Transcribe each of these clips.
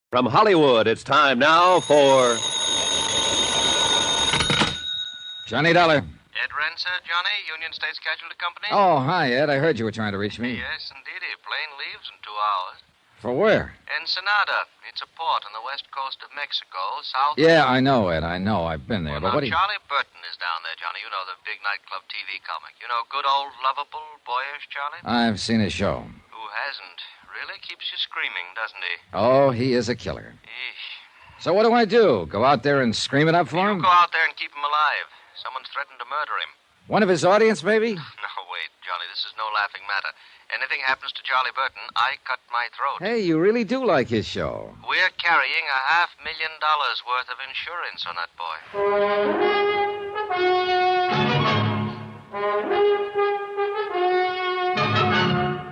From Hollywood, it's time now for... Johnny Dollar. Ed Renser, Johnny, Union States Casualty Company? Oh, hi, Ed. I heard you were trying to reach me. Yes, indeedy. Plane leaves in 2 hours. For where? Ensenada. It's a port on the west coast of Mexico, south... Yeah, I know, Ed. I know. I've been there. Well, But now, what do you... Charlie Burton is down there, Johnny. You know, the big nightclub TV comic. You know, good old, lovable, boyish Charlie? I've seen his show. Who hasn't? Really keeps you screaming, doesn't he? Oh, he is a killer. Eesh. So what do I do? Go out there and scream it up for him? You go out there and keep him alive. Someone's threatened to murder him. One of his audience, maybe? No, wait, Johnny, this is no laughing matter. Anything happens to Charlie Burton, I cut my throat. Hey, you really do like his show. We're carrying $500,000 worth of insurance on that boy.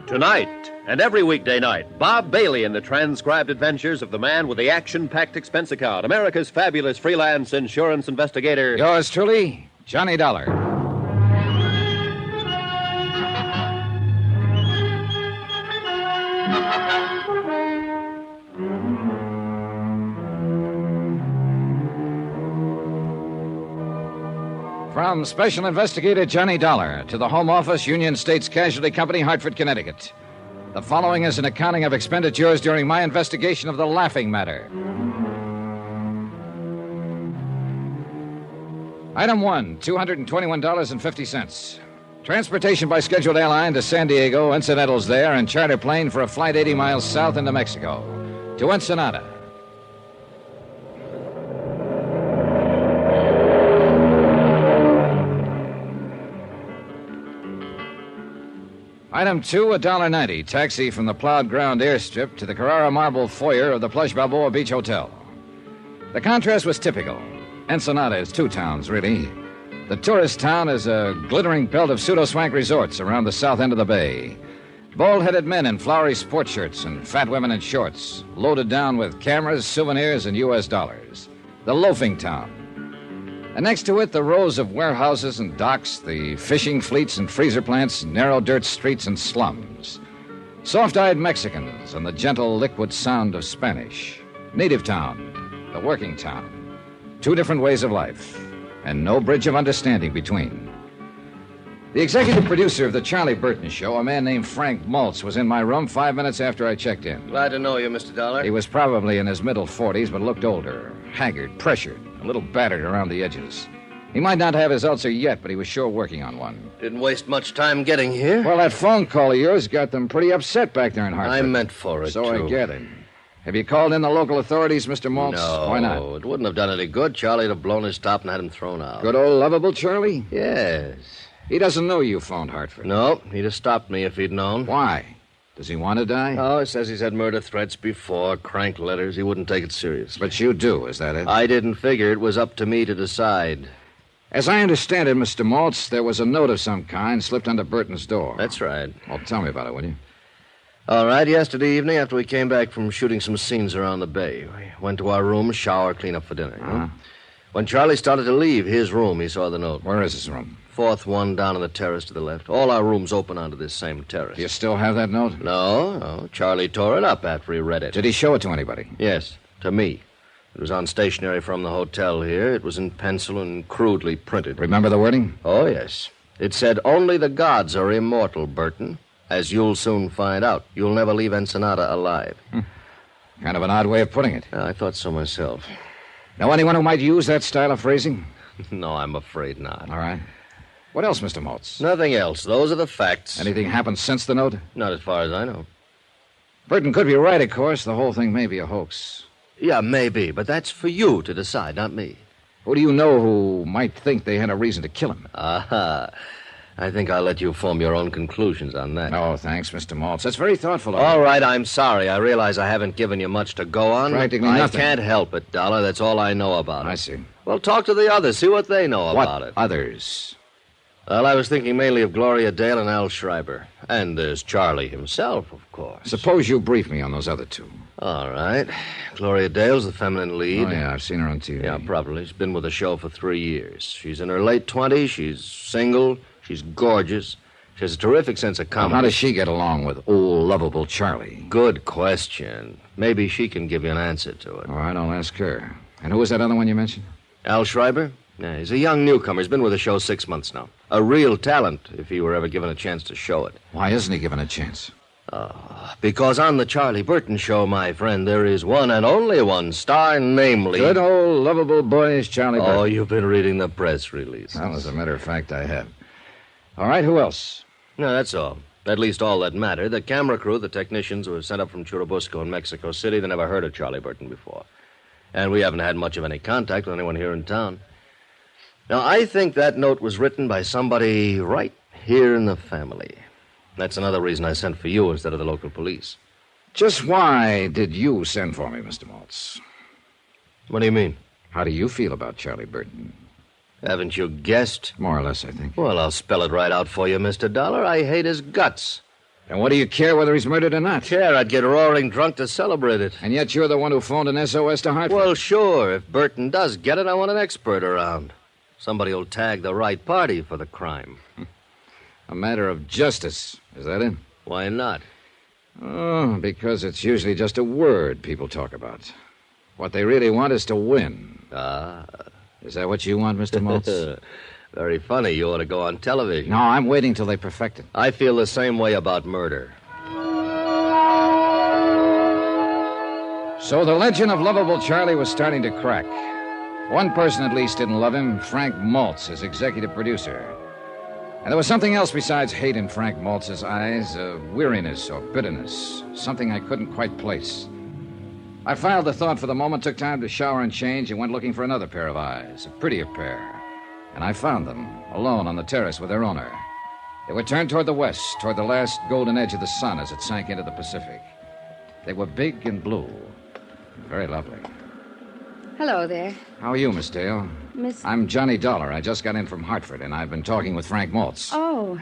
Tonight and every weekday night, Bob Bailey in the transcribed adventures of the man with the action-packed expense account, America's fabulous freelance insurance investigator. Yours truly, Johnny Dollar. From Special Investigator Johnny Dollar to the Home Office, Union States Casualty Company, Hartford, Connecticut. The following is an accounting of expenditures during my investigation of the laughing matter. Item 1, $221.50. Transportation by scheduled airline to San Diego, incidentals there, and charter plane for a flight 80 miles south into Mexico. To Ensenada. Item 2, $1.90. Taxi from the plowed ground airstrip to the Carrara marble foyer of the Plush Balboa Beach Hotel. The contrast was typical. Ensenada is 2 towns, really. The tourist town is a glittering belt of pseudo-swank resorts around the south end of the bay. Bald-headed men in flowery sport shirts and fat women in shorts, loaded down with cameras, souvenirs, and U.S. dollars. The loafing town. And next to it, the rows of warehouses and docks, the fishing fleets and freezer plants, narrow dirt streets and slums. Soft-eyed Mexicans and the gentle liquid sound of Spanish. Native town, the working town. 2 different ways of life, and no bridge of understanding between. The executive producer of the Charlie Burton Show, a man named Frank Maltz, was in my room 5 minutes after I checked in. Glad to know you, Mr. Dollar. He was probably in his middle 40s, but looked older, haggard, pressured, a little battered around the edges. He might not have his ulcer yet, but he was sure working on one. Didn't waste much time getting here. Well, that phone call of yours got them pretty upset back there in Hartford. I meant for it, So too. I get it. Have you called in the local authorities, Mr. Maltz? No. Why not? It wouldn't have done any good. Charlie'd have blown his top and had him thrown out. Good old lovable Charlie? Yes. He doesn't know you phoned Hartford. No, he'd have stopped me if he'd known. Why? Does he want to die? Oh, he says he's had murder threats before, crank letters. He wouldn't take it seriously. But you do, is that it? I didn't figure it was up to me to decide. As I understand it, Mr. Maltz, there was a note of some kind slipped under Burton's door. That's right. Well, tell me about it, will you? All right, yesterday evening, after we came back from shooting some scenes around the bay, we went to our room, shower, clean up for dinner. Uh-huh. When Charlie started to leave his room, he saw the note. Where is his room? 4th one down on the terrace to the left. All our rooms open onto this same terrace. Do you still have that note? No. Charlie tore it up after he read it. Did he show it to anybody? Yes, to me. It was on stationery from the hotel here. It was in pencil and crudely printed. Remember the wording? Oh, yes. It said, "Only the gods are immortal, Burton. As you'll soon find out. You'll never leave Ensenada alive." Kind of an odd way of putting it. I thought so myself. Know anyone who might use that style of phrasing? No, I'm afraid not. All right. What else, Mr. Maltz? Nothing else. Those are the facts. Anything happened since the note? Not as far as I know. Burton could be right, of course. The whole thing may be a hoax. Yeah, maybe, but that's for you to decide, not me. Who do you know who might think they had a reason to kill him? Aha. I think I'll let you form your own conclusions on that. Oh, thanks, Mr. Maltz. That's very thoughtful of All you. right, I'm sorry. I realize I haven't given you much to go on. Practically I nothing. can't help it, Dollar. That's all I know about it. I see. Well, talk to the others. See what they know about it. Others? Well, I was thinking mainly of Gloria Dale and Al Schreiber. And there's Charlie himself, of course. Suppose you brief me on those other 2. All right. Gloria Dale's the feminine lead. Oh, yeah, I've seen her on TV. Yeah, probably. She's been with the show for 3 years. She's in her late 20s. She's single. She's gorgeous. She has a terrific sense of Now, comedy. how does she get along with old, lovable Charlie? Good question. Maybe she can give you an answer to it. All right, I'll ask her. And who was that other one you mentioned? Al Schreiber? Yeah, he's a young newcomer. He's been with the show 6 months now. A real talent, if he were ever given a chance to show it. Why isn't he given a chance? Because on the Charlie Burton show, my friend, there is one and only one star, namely... Good old, lovable boyish Charlie Burton. Oh, you've been reading the press release. Well, as a matter of fact, I have. All right, who else? No, that's all. At least all that mattered. The camera crew, the technicians who were sent up from Churubusco in Mexico City, they never heard of Charlie Burton before. And we haven't had much of any contact with anyone here in town. Now, I think that note was written by somebody right here in the family. That's another reason I sent for you instead of the local police. Just why did you send for me, Mr. Maltz? What do you mean? How do you feel about Charlie Burton? Haven't you guessed? More or less, I think. Well, I'll spell it right out for you, Mr. Dollar. I hate his guts. And what do you care whether he's murdered or not? Care, I'd get roaring drunk to celebrate it. And yet you're the one who phoned an SOS to Hartford. Well, sure. If Burton does get it, I want an expert around. Somebody will tag the right party for the crime. A matter of justice. Is that it? Why not? Oh, because it's usually just a word people talk about. What they really want is to win. Ah. Is that what you want, Mr. Maltz? Very funny. You ought to go on television. No, I'm waiting till they perfect it. I feel the same way about murder. So the legend of lovable Charlie was starting to crack. One person at least didn't love him, Frank Maltz, his executive producer. And there was something else besides hate in Frank Maltz's eyes, a weariness or bitterness, something I couldn't quite place. I filed the thought for the moment, took time to shower and change, and went looking for another pair of eyes, a prettier pair. And I found them, alone on the terrace with their owner. They were turned toward the west, toward the last golden edge of the sun as it sank into the Pacific. They were big and blue, very lovely. Hello there. How are you, Miss Dale? Miss... I'm Johnny Dollar. I just got in from Hartford, and I've been talking with Frank Maltz. Oh,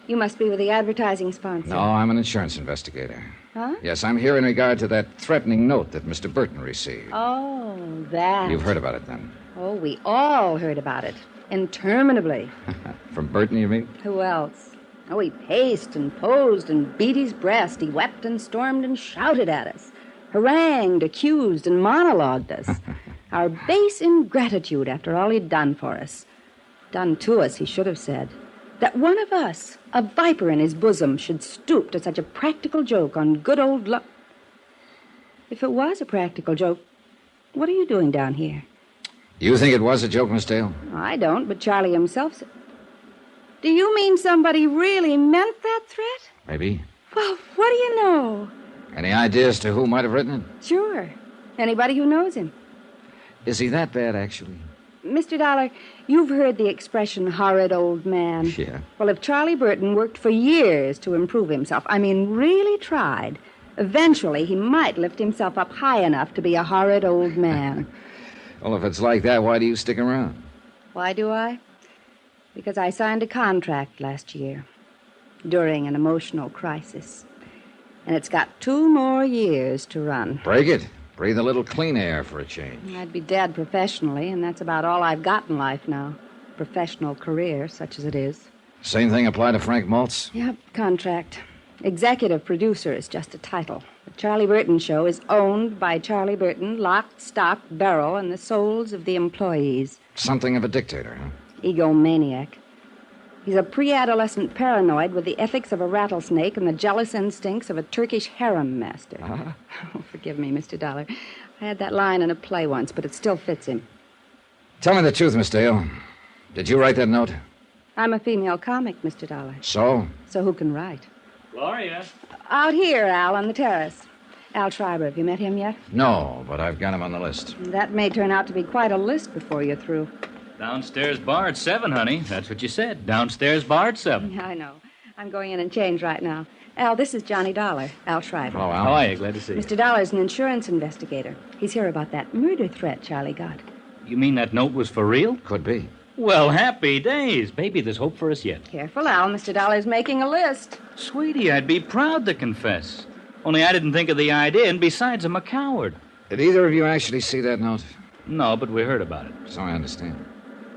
you must be with the advertising sponsor. No, I'm an insurance investigator. Huh? Yes, I'm here in regard to that threatening note that Mr. Burton received. Oh, that. You've heard about it, then? Oh, we all heard about it. Interminably. From Burton, you mean? Who else? Oh, he paced and posed and beat his breast. He wept and stormed and shouted at us. Harangued, accused, and monologued us. Our base ingratitude after all he'd done for us. Done to us, he should have said. That one of us, a viper in his bosom, should stoop to such a practical joke on good old luck. If it was a practical joke, what are you doing down here? You think it was a joke, Miss Dale? I don't, but Charlie himself said... Do you mean somebody really meant that threat? Maybe. Well, what do you know? Any ideas to who might have written it? Sure. Anybody who knows him. Is he that bad, actually? Mr. Dollar, you've heard the expression horrid old man. Yeah. Well, if Charlie Burton worked for years to improve himself, I mean really tried, eventually he might lift himself up high enough to be a horrid old man. Well, if it's like that, why do you stick around? Why do I? Because I signed a contract last year during an emotional crisis. And it's got 2 more years to run. Break it. Breathe a little clean air for a change. I'd be dead professionally, and that's about all I've got in life now. Professional career, such as it is. Same thing apply to Frank Maltz? Yep, contract. Executive producer is just a title. The Charlie Burton show is owned by Charlie Burton, lock, stock, barrel, and the souls of the employees. Something of a dictator, huh? Egomaniac. He's a pre-adolescent paranoid with the ethics of a rattlesnake and the jealous instincts of a Turkish harem master. Uh-huh. Oh, forgive me, Mr. Dollar. I had that line in a play once, but it still fits him. Tell me the truth, Miss Dale. Did you write that note? I'm a female comic, Mr. Dollar. So? So who can write? Gloria. Out here, Al, on the terrace. Al Schreiber, have you met him yet? No, but I've got him on the list. That may turn out to be quite a list before you're through. Downstairs bar at 7, honey. That's what you said. Downstairs bar at 7. Yeah, I know. I'm going in and change right now. Al, this is Johnny Dollar, Al Schreiber. Hello, Al. How are you? Glad to see you. Mr. Dollar's an insurance investigator. He's here about that murder threat Charlie got. You mean that note was for real? Could be. Well, happy days. Baby, there's hope for us yet. Careful, Al. Mr. Dollar's making a list. Sweetie, I'd be proud to confess. Only I didn't think of the idea, and besides, I'm a coward. Did either of you actually see that note? No, but we heard about it. So I understand.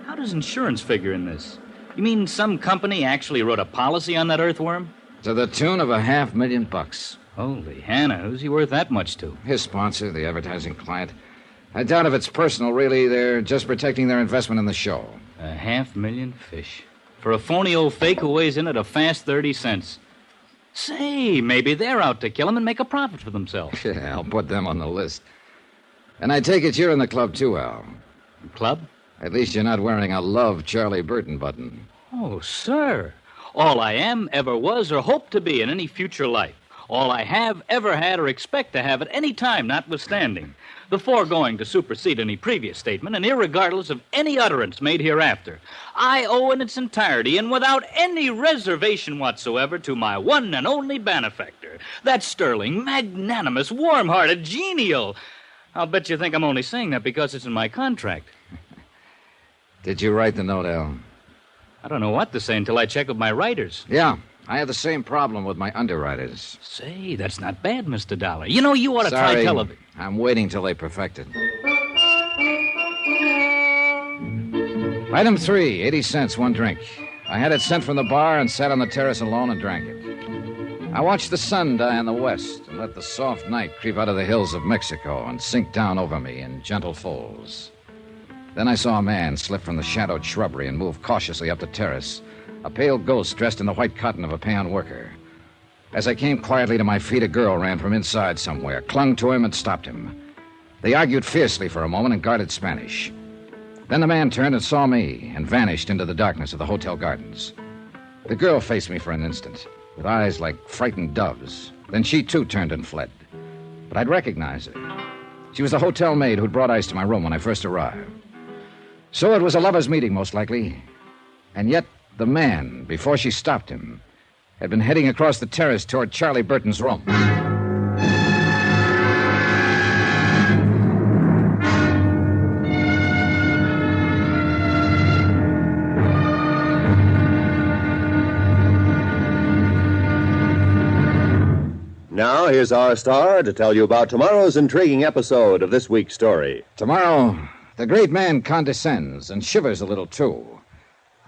How does insurance figure in this? You mean some company actually wrote a policy on that earthworm? To the tune of $500,000. Holy Hannah, who's he worth that much to? His sponsor, the advertising client. I doubt if it's personal, really. They're just protecting their investment in the show. 500,000 fish. For a phony old fake who weighs in at a fast 30 cents. Say, maybe they're out to kill him and make a profit for themselves. Yeah, I'll put them on the list. And I take it you're in the club, too, Al. Club? At least you're not wearing a Love Charlie Burton button. Oh, sir. All I am, ever was, or hope to be in any future life. All I have, ever had, or expect to have at any time, notwithstanding. The foregoing to supersede any previous statement, and irregardless of any utterance made hereafter. I owe in its entirety, and without any reservation whatsoever, to my one and only benefactor. That sterling, magnanimous, warm-hearted, genial. I'll bet you think I'm only saying that because it's in my contract. Did you write the note, Al? I don't know what to say until I check with my writers. Yeah, I have the same problem with my underwriters. Say, that's not bad, Mr. Dollar. You know, you ought to Sorry, try television. I'm waiting till they perfect it. Item 3, 80 cents, one drink. I had it sent from the bar and sat on the terrace alone and drank it. I watched the sun die in the west and let the soft night creep out of the hills of Mexico and sink down over me in gentle folds. Then I saw a man slip from the shadowed shrubbery and move cautiously up the terrace, a pale ghost dressed in the white cotton of a peon worker. As I came quietly to my feet, a girl ran from inside somewhere, clung to him, and stopped him. They argued fiercely for a moment and guarded Spanish. Then the man turned and saw me and vanished into the darkness of the hotel gardens. The girl faced me for an instant, with eyes like frightened doves. Then she, too, turned and fled. But I'd recognize her. She was the hotel maid who'd brought ice to my room when I first arrived. So it was a lover's meeting, most likely. And yet, the man, before she stopped him, had been heading across the terrace toward Charlie Burton's room. Now, here's our star to tell you about tomorrow's intriguing episode of this week's story. Tomorrow, the great man condescends and shivers a little, too.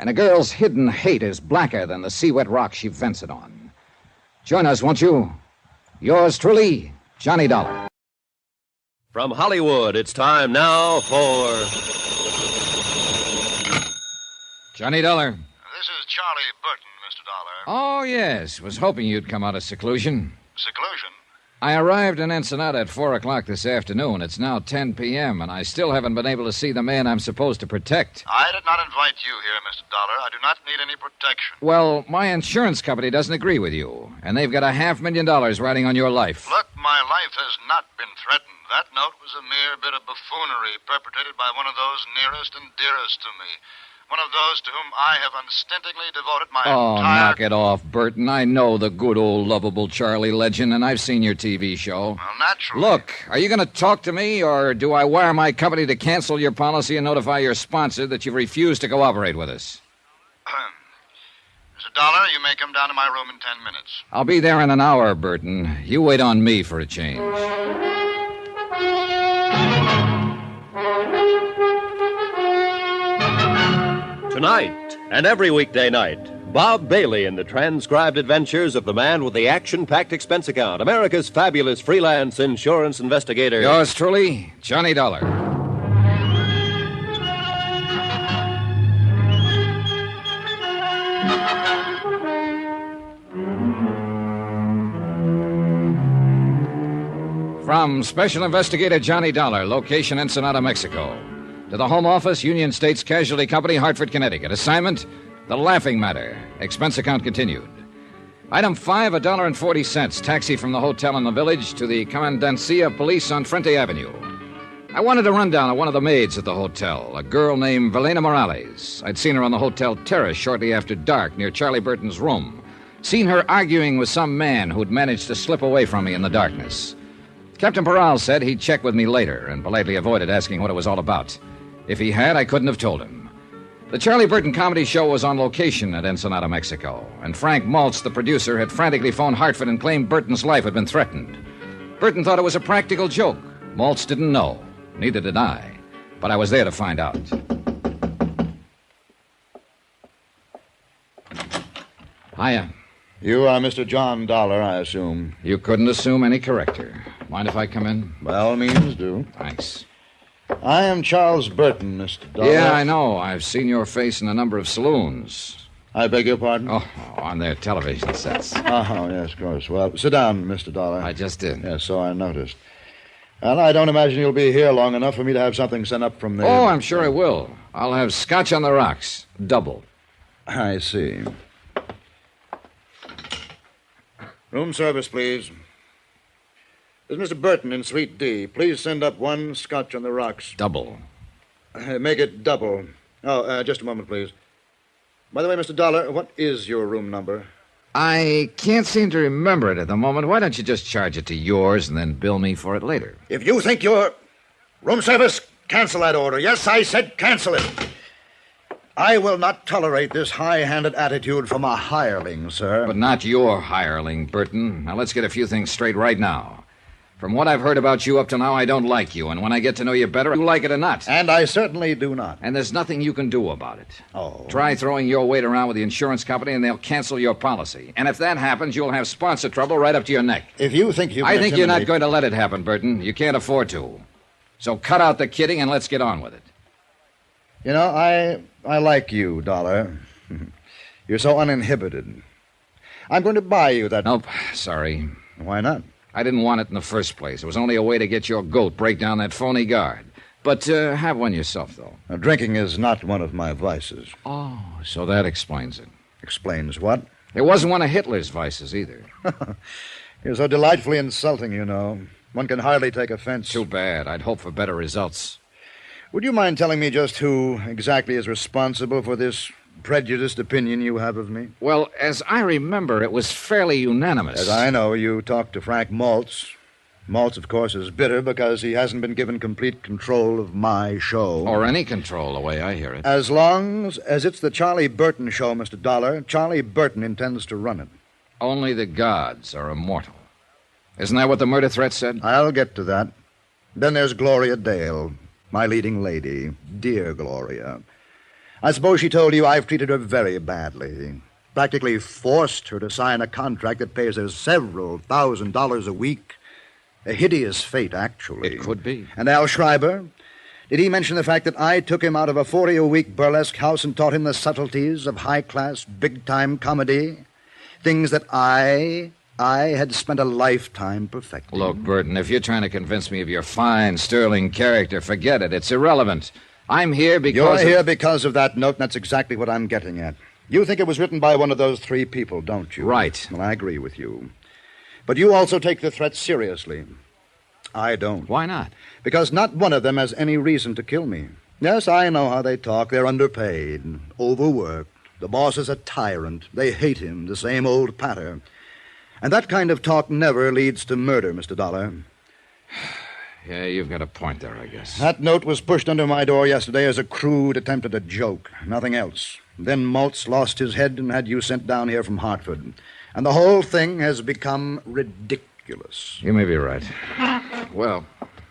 And a girl's hidden hate is blacker than the sea-wet rock she vents it on. Join us, won't you? Yours truly, Johnny Dollar. From Hollywood, it's time now for... Johnny Dollar. This is Charlie Burton, Mr. Dollar. Oh, yes. Was hoping you'd come out of seclusion. Seclusion? I arrived in Ensenada at 4 o'clock this afternoon. It's now 10 p.m., and I still haven't been able to see the man I'm supposed to protect. I did not invite you here, Mr. Dollar. I do not need any protection. Well, my insurance company doesn't agree with you, and they've got $500,000 riding on your life. Look, my life has not been threatened. That note was a mere bit of buffoonery perpetrated by one of those nearest and dearest to me. One of those to whom I have unstintingly devoted my entire... knock it off, Burton. I know the good old lovable Charlie legend, and I've seen your TV show. Well, naturally. Look, are you going to talk to me, or do I wire my company to cancel your policy and notify your sponsor that you've refused to cooperate with us? Mr. Dollar, you may come down to my room in 10 minutes. I'll be there in an hour, Burton. You wait on me for a change. Tonight, and every weekday night, Bob Bailey in the transcribed adventures of the man with the action-packed expense account, America's fabulous freelance insurance investigator. Yours truly, Johnny Dollar. From Special Investigator Johnny Dollar, location Ensenada, Mexico. To the Home Office, Union States Casualty Company, Hartford, Connecticut. Assignment, The Laughing Matter. Expense account continued. Item 5, $1.40. Taxi from the hotel in the village to the Commandancia of Police on Frente Avenue. I wanted a rundown of one of the maids at the hotel, a girl named Velena Morales. I'd seen her on the hotel terrace shortly after dark near Charlie Burton's room. Seen her arguing with some man who'd managed to slip away from me in the darkness. Captain Peral said he'd check with me later and politely avoided asking what it was all about. If he had, I couldn't have told him. The Charlie Burton comedy show was on location at Ensenada, Mexico, and Frank Maltz, the producer, had frantically phoned Hartford and claimed Burton's life had been threatened. Burton thought it was a practical joke. Maltz didn't know. Neither did I. But I was there to find out. Hiya. You are Mr. John Dollar, I assume. You couldn't assume any corrector. Mind if I come in? By all means, do. Thanks. I am Charles Burton, Mr. Dollar. Yeah, I know. I've seen your face in a number of saloons. I beg your pardon? Oh, on their television sets. Oh, yes, of course. Well, sit down, Mr. Dollar. I just did. Yes, so I noticed. Well, I don't imagine you'll be here long enough for me to have something sent up from there. Oh, I'm sure I will. I'll have scotch on the rocks. Double. I see. Room service, please. This is Mr. Burton in Suite D. Please send up one scotch on the rocks. Double. Make it double. Oh, just a moment, please. By the way, Mr. Dollar, what is your room number? I can't seem to remember it at the moment. Why don't you just charge it to yours and then bill me for it later? If you think you're... Room service, cancel that order. Yes, I said cancel it. I will not tolerate this high-handed attitude from a hireling, sir. But not your hireling, Burton. Now, let's get a few things straight right now. From what I've heard about you up to now, I don't like you. And when I get to know you better, you like it or not. And I certainly do not. And there's nothing you can do about it. Oh. Try throwing your weight around with the insurance company, and they'll cancel your policy. And if that happens, you'll have sponsor trouble right up to your neck. If you think you can I think you're not intimidate- going to let it happen, Burton. You can't afford to. So cut out the kidding and let's get on with it. You know, I like you, Dollar. You're so uninhibited. I'm going to buy you that... Nope, sorry. Why not? I didn't want it in the first place. It was only a way to get your goat, break down that phony guard. But have one yourself, though. Now, drinking is not one of my vices. Oh, so that explains it. Explains what? It wasn't one of Hitler's vices, either. You're so delightfully insulting, you know. One can hardly take offense. Too bad. I'd hoped for better results. Would you mind telling me just who exactly is responsible for this prejudiced opinion you have of me? Well, as I remember, it was fairly unanimous. As I know, you talked to Frank Maltz. Maltz, of course, is bitter because he hasn't been given complete control of my show. Or any control, the way I hear it. As long as it's the Charlie Burton show, Mr. Dollar, Charlie Burton intends to run it. Only the gods are immortal. Isn't that what the murder threat said? I'll get to that. Then there's Gloria Dale, my leading lady. Dear Gloria. I suppose she told you I've treated her very badly. Practically forced her to sign a contract that pays her several $1,000s a week. A hideous fate, actually. It could be. And Al Schreiber? Did he mention the fact that I took him out of a 40-a-week burlesque house and taught him the subtleties of high-class, big-time comedy? Things that I had spent a lifetime perfecting. Look, Burton, if you're trying to convince me of your fine, sterling character, forget it. It's irrelevant. I'm here because... You're here because of that note, and that's exactly what I'm getting at. You think it was written by one of those three people, don't you? Right. Well, I agree with you. But you also take the threat seriously. I don't. Why not? Because not one of them has any reason to kill me. Yes, I know how they talk. They're underpaid, overworked. The boss is a tyrant. They hate him, the same old patter. And that kind of talk never leads to murder, Mr. Dollar. Yeah, you've got a point there, I guess. That note was pushed under my door yesterday as a crude attempt at a joke. Nothing else. Then Maltz lost his head and had you sent down here from Hartford. And the whole thing has become ridiculous. You may be right. Well...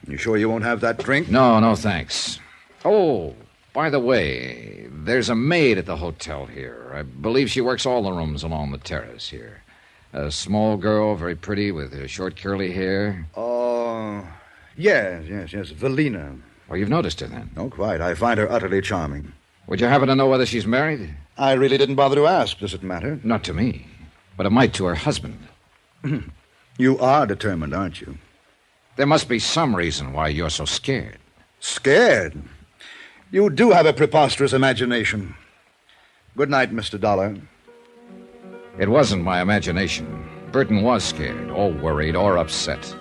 You sure you won't have that drink? No, thanks. Oh, by the way, there's a maid at the hotel here. I believe she works all the rooms along the terrace here. A small girl, very pretty, with short curly hair. Oh, yes, Velina. Well, you've noticed her then? Oh, quite. I find her utterly charming. Would you happen to know whether she's married? I really didn't bother to ask. Does it matter? Not to me, but it might to her husband. You are determined, aren't you? There must be some reason why you're so scared. Scared? You do have a preposterous imagination. Good night, Mr. Dollar. It wasn't my imagination. Burton was scared, or worried, or upset.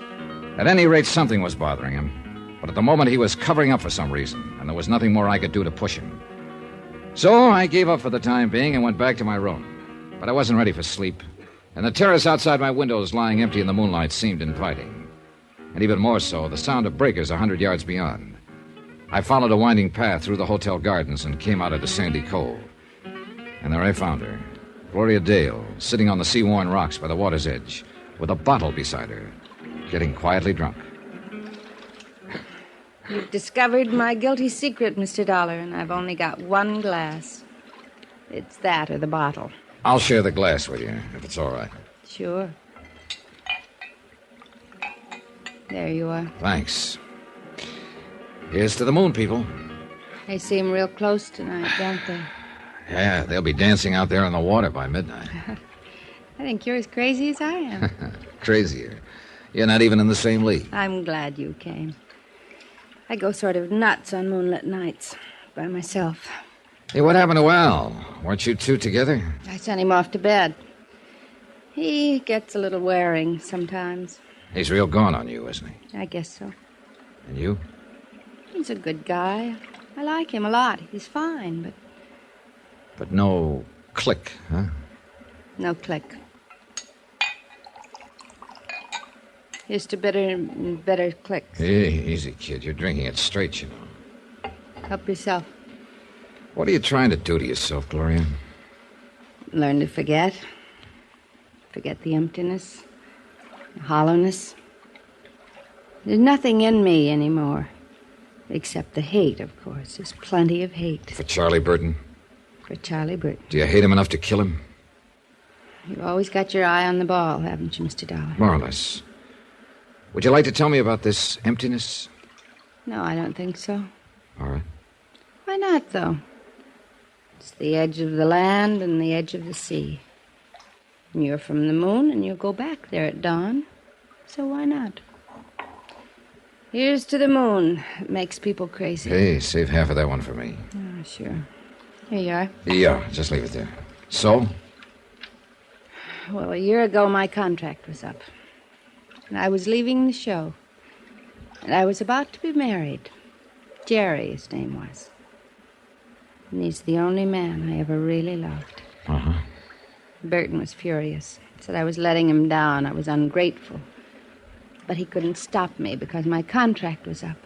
At any rate, something was bothering him. But at the moment, he was covering up for some reason, and there was nothing more I could do to push him. So I gave up for the time being and went back to my room. But I wasn't ready for sleep, and the terrace outside my windows lying empty in the moonlight seemed inviting. And even more so, the sound of breakers 100 yards beyond. I followed a winding path through the hotel gardens and came out into Sandy Cove. And there I found her, Gloria Dale, sitting on the sea-worn rocks by the water's edge, with a bottle beside her, getting quietly drunk. You've discovered my guilty secret, Mr. Dollar, and I've only got one glass. It's that or the bottle. I'll share the glass with you, if it's all right. Sure. There you are. Thanks. Here's to the moon, people. They seem real close tonight, don't they? Yeah, they'll be dancing out there on the water by midnight. I think you're as crazy as I am. Crazier. You're not even in the same league. I'm glad you came. I go sort of nuts on moonlit nights by myself. Hey, what happened to Al? Weren't you two together? I sent him off to bed. He gets a little wearing sometimes. He's real gone on you, isn't he? I guess so. And you? He's a good guy. I like him a lot. He's fine, But no click, huh? no click. Here's to better clicks. Hey, easy, kid. You're drinking it straight, you know. Help yourself. What are you trying to do to yourself, Gloria? Learn to forget. Forget the emptiness, the hollowness. There's nothing in me anymore. Except the hate, of course. There's plenty of hate. For Charlie Burton? For Charlie Burton. Do you hate him enough to kill him? You've always got your eye on the ball, haven't you, Mr. Dollar? More or less. Would you like to tell me about this emptiness? No, I don't think so. All right. Why not, though? It's the edge of the land and the edge of the sea. And you're from the moon, and you'll go back there at dawn. So why not? Here's to the moon. It makes people crazy. Hey, save half of that one for me. Oh, sure. Here you are. Yeah, just leave it there. So? Well, a year ago, my contract was up. And I was leaving the show. And I was about to be married. Jerry, his name was. And he's the only man I ever really loved. Uh-huh. Burton was furious. Said I was letting him down. I was ungrateful. But he couldn't stop me because my contract was up.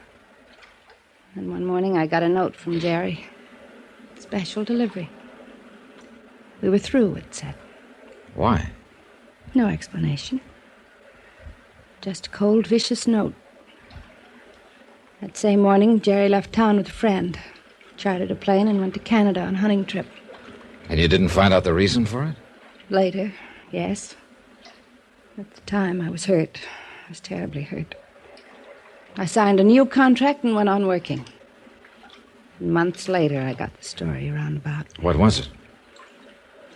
And one morning I got a note from Jerry. Special delivery. We were through, it said. Why? No explanation. Just a cold, vicious note. That same morning, Jerry left town with a friend. Chartered a plane and went to Canada on a hunting trip. And you didn't find out the reason for it? Later, yes. At the time, I was hurt. I was terribly hurt. I signed a new contract and went on working. And months later, I got the story roundabout. What was it?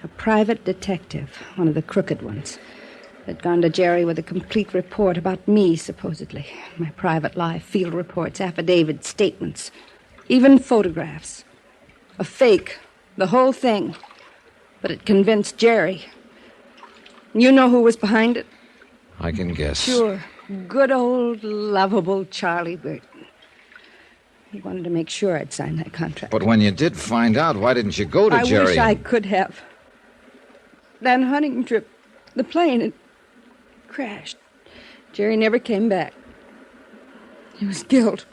A private detective, one of the crooked ones, had gone to Jerry with a complete report about me, supposedly. My private life, field reports, affidavits, statements, even photographs. A fake, the whole thing. But it convinced Jerry. You know who was behind it? I can guess. Sure. Good old, lovable Charlie Burton. He wanted to make sure I'd sign that contract. But when you did find out, why didn't you go to Jerry? I wish I could have. That hunting trip, the plane, it crashed. Jerry never came back. He was killed.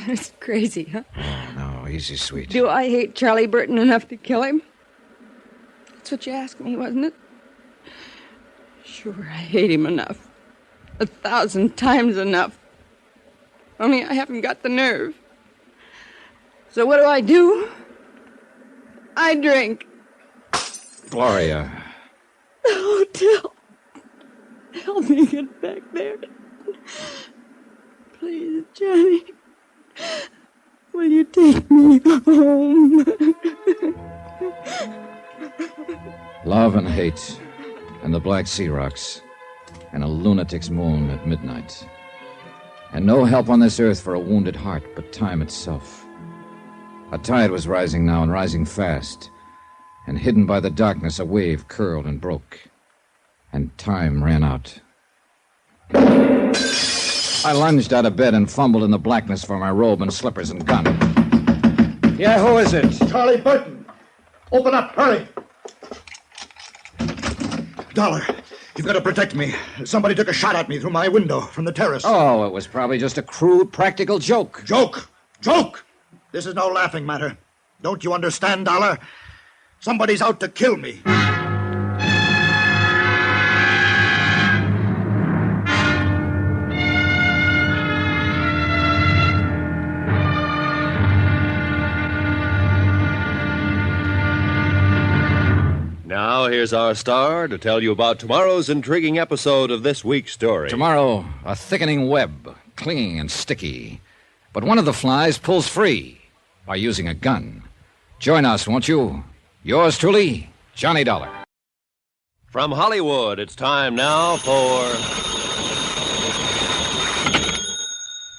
That's crazy, huh? Oh, no, easy, sweet. Do I hate Charlie Burton enough to kill him? That's what you asked me, wasn't it? Sure, I hate him enough. 1,000 times enough. Only I haven't got the nerve. So what do? I drink. Gloria. The hotel. Help me get back there. Please, Johnny. Will you take me home? Love and hate, and the Black Sea rocks, and a lunatic's moon at midnight. And no help on this earth for a wounded heart but time itself. A tide was rising now, and rising fast. And hidden by the darkness, a wave curled and broke. And time ran out. I lunged out of bed and fumbled in the blackness for my robe and slippers and gun. Yeah, who is it? Charlie Burton. Open up, hurry. Dollar, you've got to protect me. Somebody took a shot at me through my window from the terrace. Oh, it was probably just a crude, practical joke. Joke! Joke! This is no laughing matter. Don't you understand, Dollar? Somebody's out to kill me. now here's our star to tell you about tomorrow's intriguing episode of this week's story. Tomorrow, a thickening web, clinging and sticky. But one of the flies pulls free by using a gun. Join us, won't you? Yours truly, Johnny Dollar. From Hollywood, it's time now for...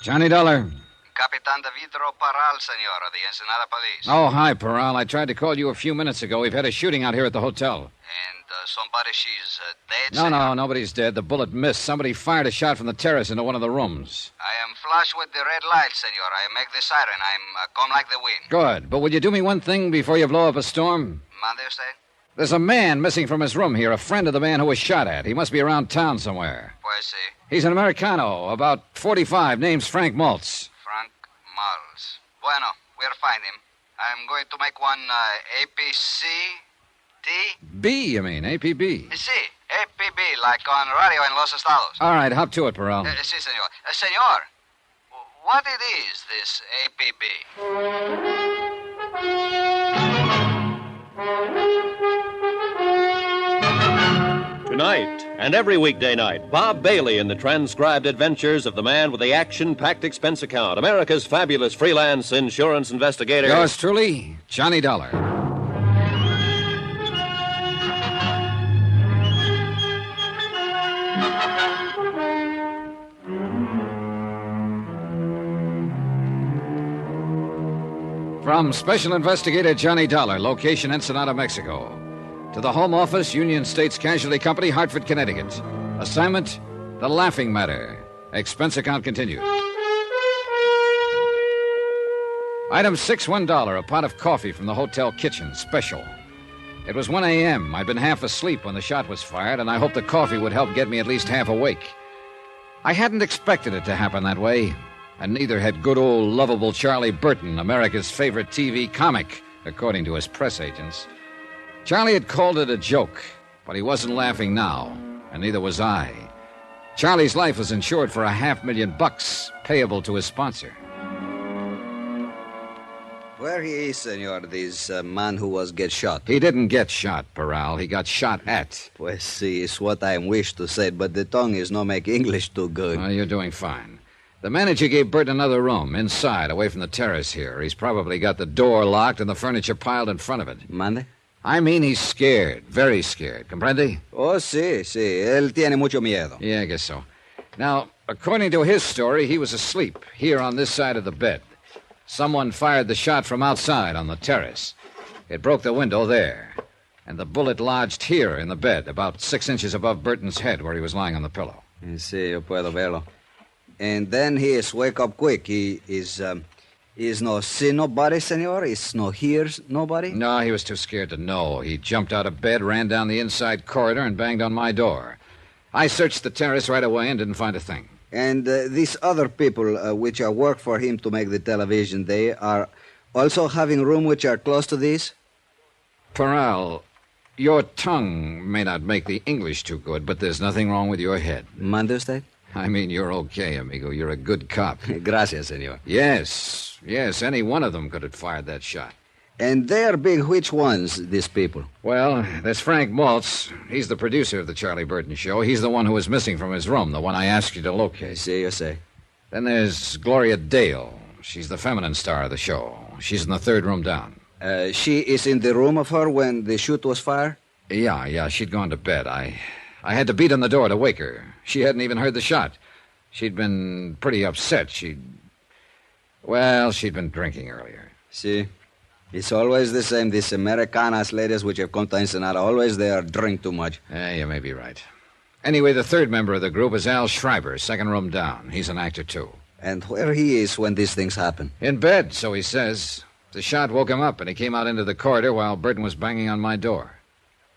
Johnny Dollar. Capitan de Vidro Paral, senor, of the Ensenada Police. Oh, hi, Peral. I tried to call you a few minutes ago. We've had a shooting out here at the hotel. And somebody, she's dead, No, senor? nobody's dead. The bullet missed. Somebody fired a shot from the terrace into one of the rooms. I am flush with the red light, senor. I make the siren. I'm come like the wind. Good. But would you do me one thing before you blow up a storm? Mande usted? There's a man missing from his room here, a friend of the man who was shot at. He must be around town somewhere. Pues sí. He's an Americano, about 45, name's Frank Maltz. Frank Miles. Bueno, we'll find him. I'm going to make one APC T. B, you mean, APB. Sí, APB, like on radio in Los Estados. All right, hop to it, Peral. Sí, senor. Senor, what it is, this APB? Tonight and every weekday night, Bob Bailey in the transcribed adventures of the man with the action-packed expense account, America's fabulous freelance insurance investigator. Yours truly, Johnny Dollar. From Special Investigator Johnny Dollar, location Ensenada, Mexico. To the Home Office, Union States Casualty Company, Hartford, Connecticut. Assignment, The Laughing Matter. Expense account continued. Item 6, $1, a pot of coffee from the hotel kitchen, special. It was 1 a.m. I'd been half asleep when the shot was fired, and I hoped the coffee would help get me at least half awake. I hadn't expected it to happen that way, and neither had good old lovable Charlie Burton, America's favorite TV comic, according to his press agents. Charlie had called it a joke, but he wasn't laughing now, and neither was I. Charlie's life was insured for $500,000, payable to his sponsor. Where he is, senor, this man who was get shot? He didn't get shot, Peral. He got shot at. Pues sí, it's what I wish to say, but the tongue is no make English too good. Well, you're doing fine. The manager gave Bert another room, inside, away from the terrace here. He's probably got the door locked and the furniture piled in front of it. Mande? I mean, he's scared, very scared. Comprende? Oh, sí. Él tiene mucho miedo. Yeah, I guess so. Now, according to his story, he was asleep, here on this side of the bed. Someone fired the shot from outside on the terrace. It broke the window there, and the bullet lodged here in the bed, about 6 inches above Burton's head, where he was lying on the pillow. Sí, yo puedo verlo. And then he is wake up quick. He is no see nobody, senor? Is no hears nobody? No, he was too scared to know. He jumped out of bed, ran down the inside corridor, and banged on my door. I searched the terrace right away and didn't find a thing. And these other people which are work for him to make the television, they are also having room which are close to this? Peral, your tongue may not make the English too good, but there's nothing wrong with your head. Mande usted? I mean, you're okay, amigo. You're a good cop. Gracias, senor. Yes, any one of them could have fired that shot. And they are being which ones, these people? Well, there's Frank Maltz. He's the producer of the Charlie Burton show. He's the one who was missing from his room, the one I asked you to locate. See, you say. Then there's Gloria Dale. She's the feminine star of the show. She's in the third room down. She is in the room of her when the shoot was fired? Yeah, she'd gone to bed. I had to beat on the door to wake her. She hadn't even heard the shot. She'd been pretty upset. She'd been drinking earlier. See? It's always the same. These Americanas ladies which have come to Ensenada, always they are drink too much. You may be right. Anyway, the third member of the group is Al Schreiber, second room down. He's an actor, too. And where he is when these things happen? In bed, so he says. The shot woke him up, and he came out into the corridor while Burton was banging on my door.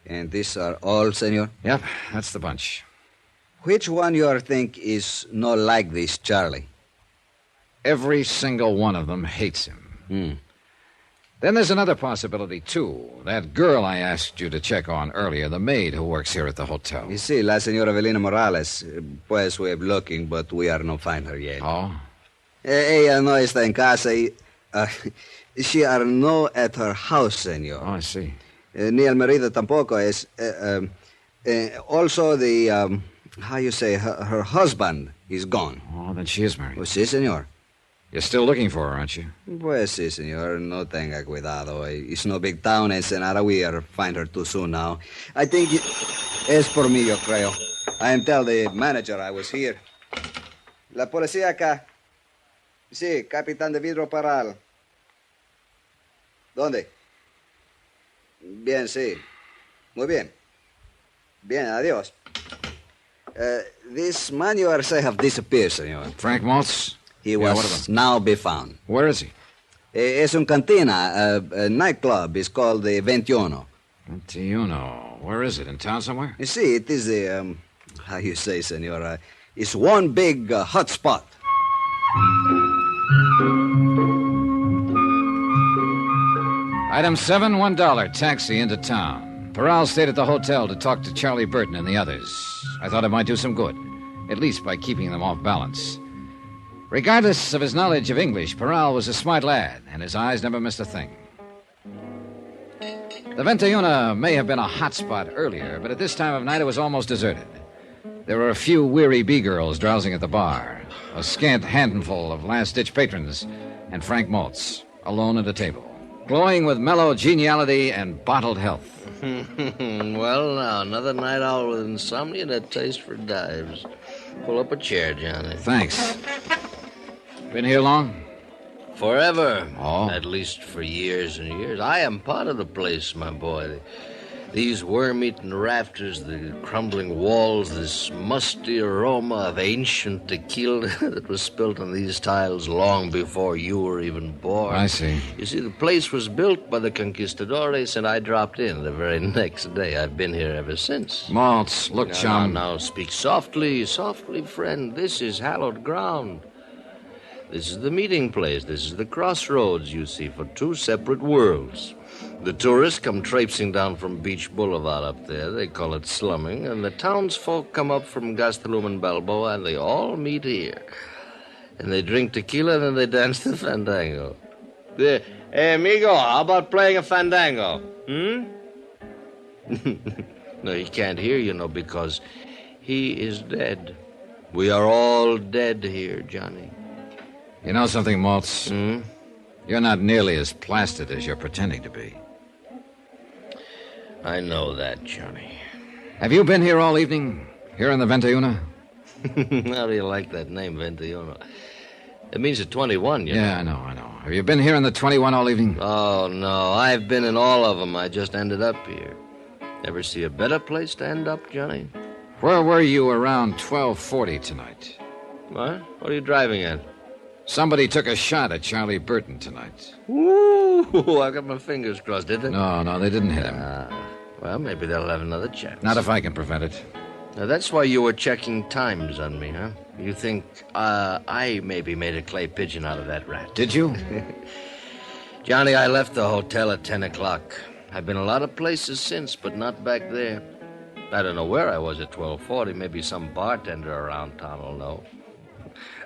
And these are all, senor? Yep, that's the bunch. Which one you think is not like this Charlie? Every single one of them hates him. Then there's another possibility, too. That girl I asked you to check on earlier, the maid who works here at the hotel. You see, la señora Evelina Morales. Pues we're looking, but we are not find her yet. Oh? Ella no está en casa. She are no at her house, senor. Oh, I see. Ni el marido tampoco es. Also, the, how you say, her husband is gone. Oh, then she is married. Pues sí, señor. You're still looking for her, aren't you? Pues sí, señor. No tenga cuidado. It's no big town, Ensenada. We'll find her too soon now. I think es por mí, yo creo. I am tell the manager I was here. La policía acá. Sí, capitán de vidro Paral. ¿Dónde? Bien, sí. Muy bien. Bien, adiós. This man you are say have disappeared, señor. Frank Maltz? He what was of him? now be found. Where is he? Es un cantina, a nightclub. It's called the 21. 21. Where is it? In town somewhere? You see, it is the, how you say, senor, it's one big hot spot. Item 7, $1, taxi into town. Peral stayed at the hotel to talk to Charlie Burton and the others. I thought it might do some good, at least by keeping them off balance. Regardless of his knowledge of English, Peral was a smart lad, and his eyes never missed a thing. The 21 may have been a hot spot earlier, but at this time of night it was almost deserted. There were a few weary B-girls drowsing at the bar, a scant handful of last-ditch patrons, and Frank Maltz, alone at a table, glowing with mellow geniality and bottled health. Well, now, another night owl with insomnia and a taste for dives. Pull up a chair, Johnny. Thanks. Been here long? Forever. Oh. At least for years and years. I am part of the place, my boy. These worm-eaten rafters, the crumbling walls, this musty aroma of ancient tequila that was spilt on these tiles long before you were even born. I see. You see, the place was built by the conquistadores, and I dropped in the very next day. I've been here ever since. Maltz, look, chum. Now, speak softly, softly, friend. This is hallowed ground. This is the meeting place. This is the crossroads, you see, for two separate worlds. The tourists come traipsing down from Beach Boulevard up there. They call it slumming. And the townsfolk come up from Gastelum and Balboa, and they all meet here. And they drink tequila, and then they dance the fandango. Hey, amigo, how about playing a fandango? No, he can't hear you, because he is dead. We are all dead here, Johnny. You know something, Maltz? You're not nearly as plastered as you're pretending to be. I know that, Johnny. Have you been here all evening? Here in the 21? How do you like that name, 21? It means a 21, you know. Yeah, I know. Have you been here in the 21 all evening? Oh, no. I've been in all of them. I just ended up here. Ever see a better place to end up, Johnny? Where were you around 12:40 tonight? What? What are you driving at? Somebody took a shot at Charlie Burton tonight. Ooh, I got my fingers crossed, did they? No, they didn't hit him. Well, maybe they'll have another chance. Not if I can prevent it. Now, that's why you were checking times on me, huh? You think I maybe made a clay pigeon out of that rat. Did you? Johnny, I left the hotel at 10 o'clock. I've been a lot of places since, but not back there. I don't know where I was at 12:40. Maybe some bartender around town will know.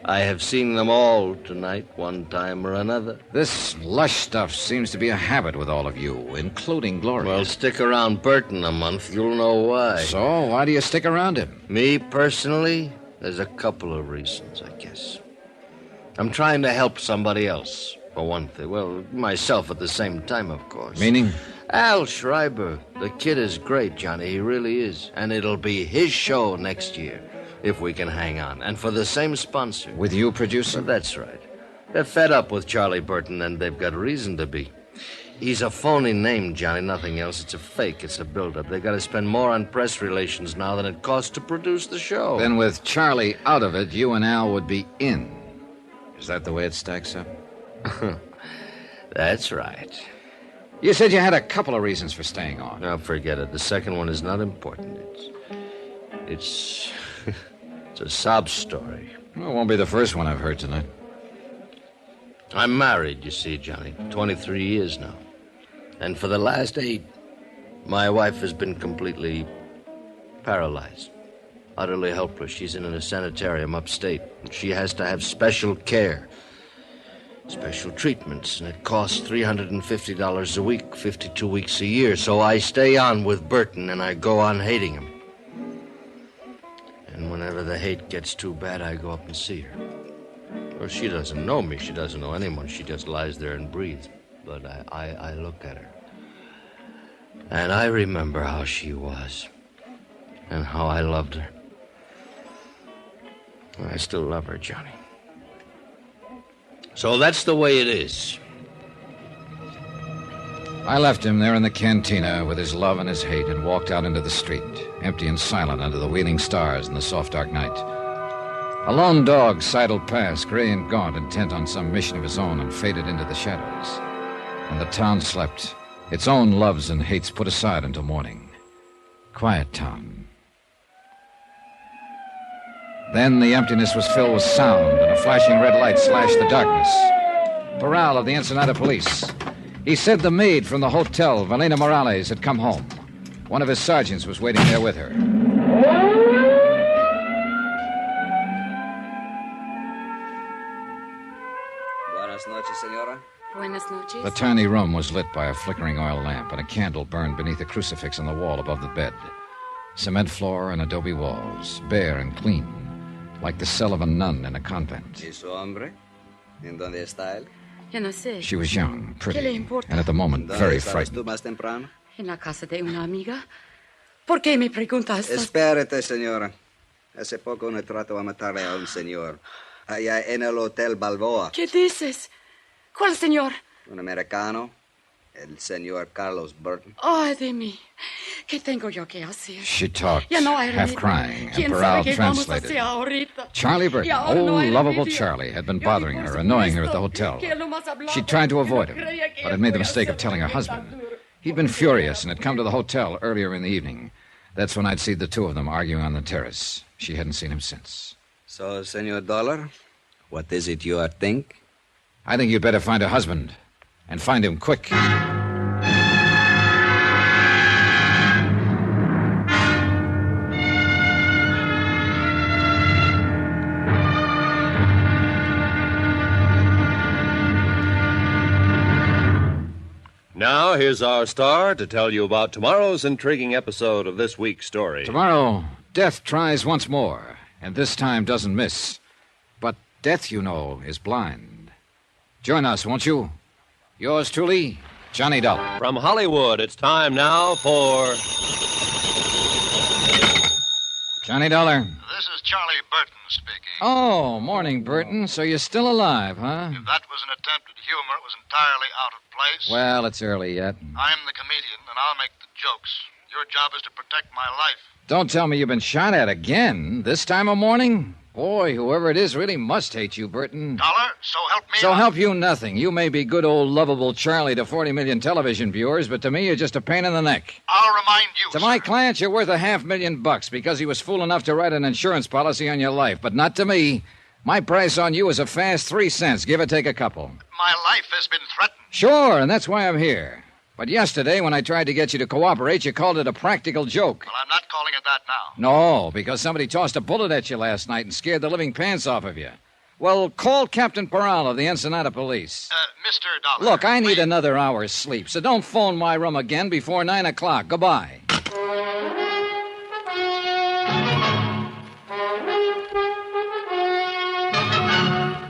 I have seen them all tonight, one time or another. This lush stuff seems to be a habit with all of you, including Gloria. Well, stick around Burton a month. You'll know why. So, why do you stick around him? Me, personally, there's a couple of reasons, I guess. I'm trying to help somebody else, for one thing. Well, myself at the same time, of course. Meaning? Al Schreiber. The kid is great, Johnny. He really is. And it'll be his show next year, if we can hang on. And for the same sponsor. With you producing? Well, that's right. They're fed up with Charlie Burton, and they've got reason to be. He's a phony name, Johnny, nothing else. It's a fake. It's a build-up. They got to spend more on press relations now than it costs to produce the show. Then with Charlie out of it, you and Al would be in. Is that the way it stacks up? That's right. You said you had a couple of reasons for staying on. Now, forget it. The second one is not important. It's a sob story. Well, it won't be the first one I've heard tonight. I'm married, you see, Johnny. 23 years now. And for the last 8, my wife has been completely paralyzed. Utterly helpless. She's in a sanitarium upstate. She has to have special care. Special treatments, and it costs $350 a week, 52 weeks a year. So I stay on with Burton, and I go on hating him. And whenever the hate gets too bad, I go up and see her. Well, she doesn't know me. She doesn't know anyone. She just lies there and breathes. But I look at her. And I remember how she was. And how I loved her. I still love her, Johnny. So that's the way it is. I left him there in the cantina with his love and his hate and walked out into the street, empty and silent under the wheeling stars in the soft, dark night. A lone dog sidled past, gray and gaunt, intent on some mission of his own, and faded into the shadows. And the town slept, its own loves and hates put aside until morning. Quiet town. Then the emptiness was filled with sound, and a flashing red light slashed the darkness. Parral of the Ensenada Police. He said the maid from the hotel, Valena Morales, had come home. One of his sergeants was waiting there with her. Buenas noches, senora. Buenas noches. The tiny room was lit by a flickering oil lamp, and a candle burned beneath a crucifix on the wall above the bed. Cement floor and adobe walls, bare and clean, like the cell of a nun in a convent. ¿Y su hombre? ¿En dónde está él? Ya no sé. She was young, ¿Qué le pretty, importa? and at the moment ¿Dónde very estabas frightened. tú más temprano? En la casa de una amiga. ¿Por qué me preguntas? Espérate, señora. Hace poco uno trató a matarle a un señor. Allá en el Hotel Balboa. ¿Qué dices? ¿Cuál señor? Un americano. El señor Carlos Burton. Ay, de mí. ¿Qué tengo yo que hacer? She talked, Ya no hay half remedio. crying, and ¿Quién Parral sabe qué vamos a translated. hacer ahorita? Charlie Burton, Y ahora no old, hay lovable remedio. Charlie, had been Yo bothering di por her, annoying her at the supuesto hotel. que él nomás hablaba She tried to porque no avoid him, creía que but ella had made the podía mistake of ser telling her tan husband. dura. He'd been furious and had come to the hotel earlier in the evening. That's when I'd seen the two of them arguing on the terrace. She hadn't seen him since. So, Senor Dollar, what is it you think? I think you'd better find a husband, and find him quick. Now, here's our star to tell you about tomorrow's intriguing episode of this week's story. Tomorrow, death tries once more, and this time doesn't miss. But death, you know, is blind. Join us, won't you? Yours truly, Johnny Dollar. From Hollywood, it's time now for... Johnny Dollar. This is Charlie Burton speaking. Oh, morning, Burton. So you're still alive, huh? If that was an attempt at humor, it was entirely out of place. Well, it's early yet. I'm the comedian, and I'll make the jokes. Your job is to protect my life. Don't tell me you've been shot at again, this time of morning? Boy, whoever it is really must hate you, Burton. Dollar, so help me. So help you nothing. You may be good old lovable Charlie to 40 million television viewers, but to me you're just a pain in the neck. I'll remind you, To sir. my client, you're worth $500,000 because he was fool enough to write an insurance policy on your life, but not to me. My price on you is a fast 3 cents, give or take a couple. My life has been threatened. Sure, and that's why I'm here. But yesterday, when I tried to get you to cooperate, you called it a practical joke. Well, I'm not calling it that now. No, because somebody tossed a bullet at you last night and scared the living pants off of you. Well, call Captain Parral of the Ensenada Police. Mr. Dollar. Look, I need please. another hour's sleep, so don't phone my room again before 9 o'clock. Goodbye.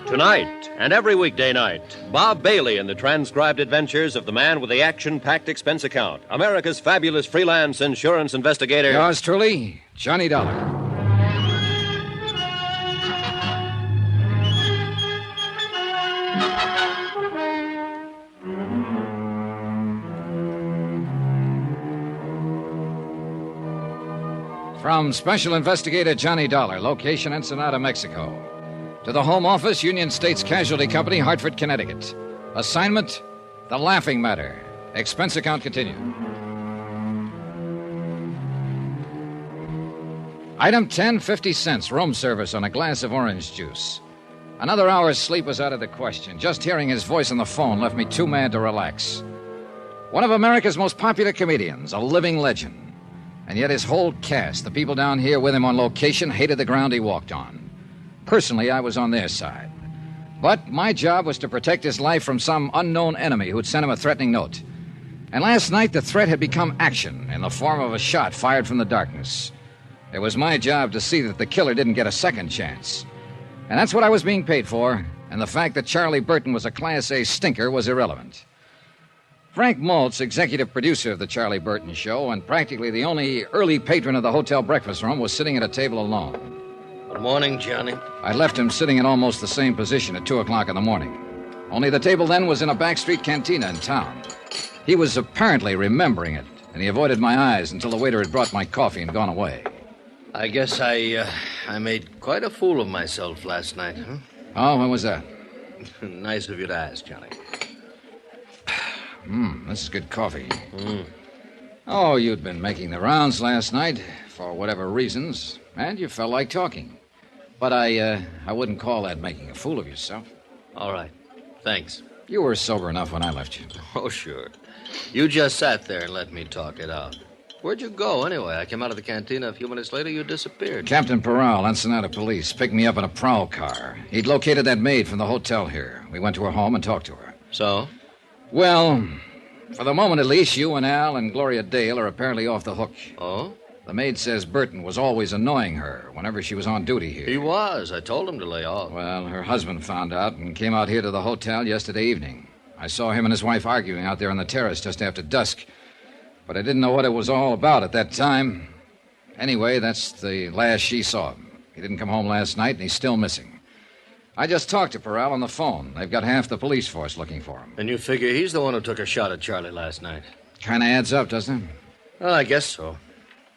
Tonight and every weekday night, Bob Bailey in the transcribed adventures of the man with the action-packed expense account, America's fabulous freelance insurance investigator. Yours truly, Johnny Dollar. From Special Investigator Johnny Dollar, location Ensenada, Mexico. To the Home Office, Union States Casualty Company, Hartford, Connecticut. Assignment, The Laughing Matter. Expense account continued. Item 10, 50 cents, room service on a glass of orange juice. Another hour's sleep was out of the question. Just hearing his voice on the phone left me too mad to relax. One of America's most popular comedians, a living legend. And yet his whole cast, the people down here with him on location, hated the ground he walked on. Personally, I was on their side. But my job was to protect his life from some unknown enemy who'd sent him a threatening note. And last night, the threat had become action in the form of a shot fired from the darkness. It was my job to see that the killer didn't get a second chance. And that's what I was being paid for, and the fact that Charlie Burton was a Class A stinker was irrelevant. Frank Maltz, executive producer of the Charlie Burton Show, and practically the only early patron of the hotel breakfast room, was sitting at a table alone. Good morning, Johnny. I left him sitting in almost the same position at 2 o'clock in the morning. Only the table then was in a backstreet cantina in town. He was apparently remembering it, and he avoided my eyes until the waiter had brought my coffee and gone away. I guess I made quite a fool of myself last night, huh? Oh, when was that? Nice of you to ask, Johnny. This is good coffee. Oh, you'd been making the rounds last night, for whatever reasons, and you felt like talking. But I wouldn't call that making a fool of yourself. All right. Thanks. You were sober enough when I left you. Oh, sure. You just sat there and let me talk it out. Where'd you go, anyway? I came out of the cantina a few minutes later. You disappeared. Captain Peral, Ensenada Police, picked me up in a prowl car. He'd located that maid from the hotel here. We went to her home and talked to her. So? Well, for the moment at least, you and Al and Gloria Dale are apparently off the hook. Oh? The maid says Burton was always annoying her whenever she was on duty here. He was. I told him to lay off. Well, her husband found out and came out here to the hotel yesterday evening. I saw him and his wife arguing out there on the terrace just after dusk. But I didn't know what it was all about at that time. Anyway, that's the last she saw him. He didn't come home last night, and he's still missing. I just talked to Peral on the phone. They've got half the police force looking for him. And you figure he's the one who took a shot at Charlie last night? Kind of adds up, doesn't it? Well, I guess so.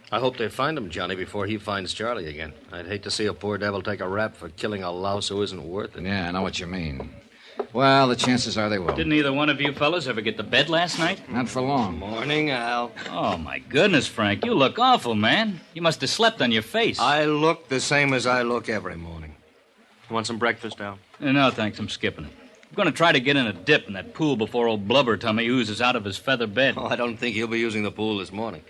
I hope they find him, Johnny, before he finds Charlie again. I'd hate to see a poor devil take a rap for killing a louse who isn't worth it. Yeah, I know what you mean. Well, the chances are they will. Didn't either one of you fellas ever get to bed last night? Not for long. Morning, Al. Oh, my goodness, Frank. You look awful, man. You must have slept on your face. I look the same as I look every morning. You want some breakfast, Al? No, thanks. I'm skipping it. I'm going to try to get in a dip in that pool before old Blubber Tummy oozes out of his feather bed. Oh, I don't think he'll be using the pool this morning.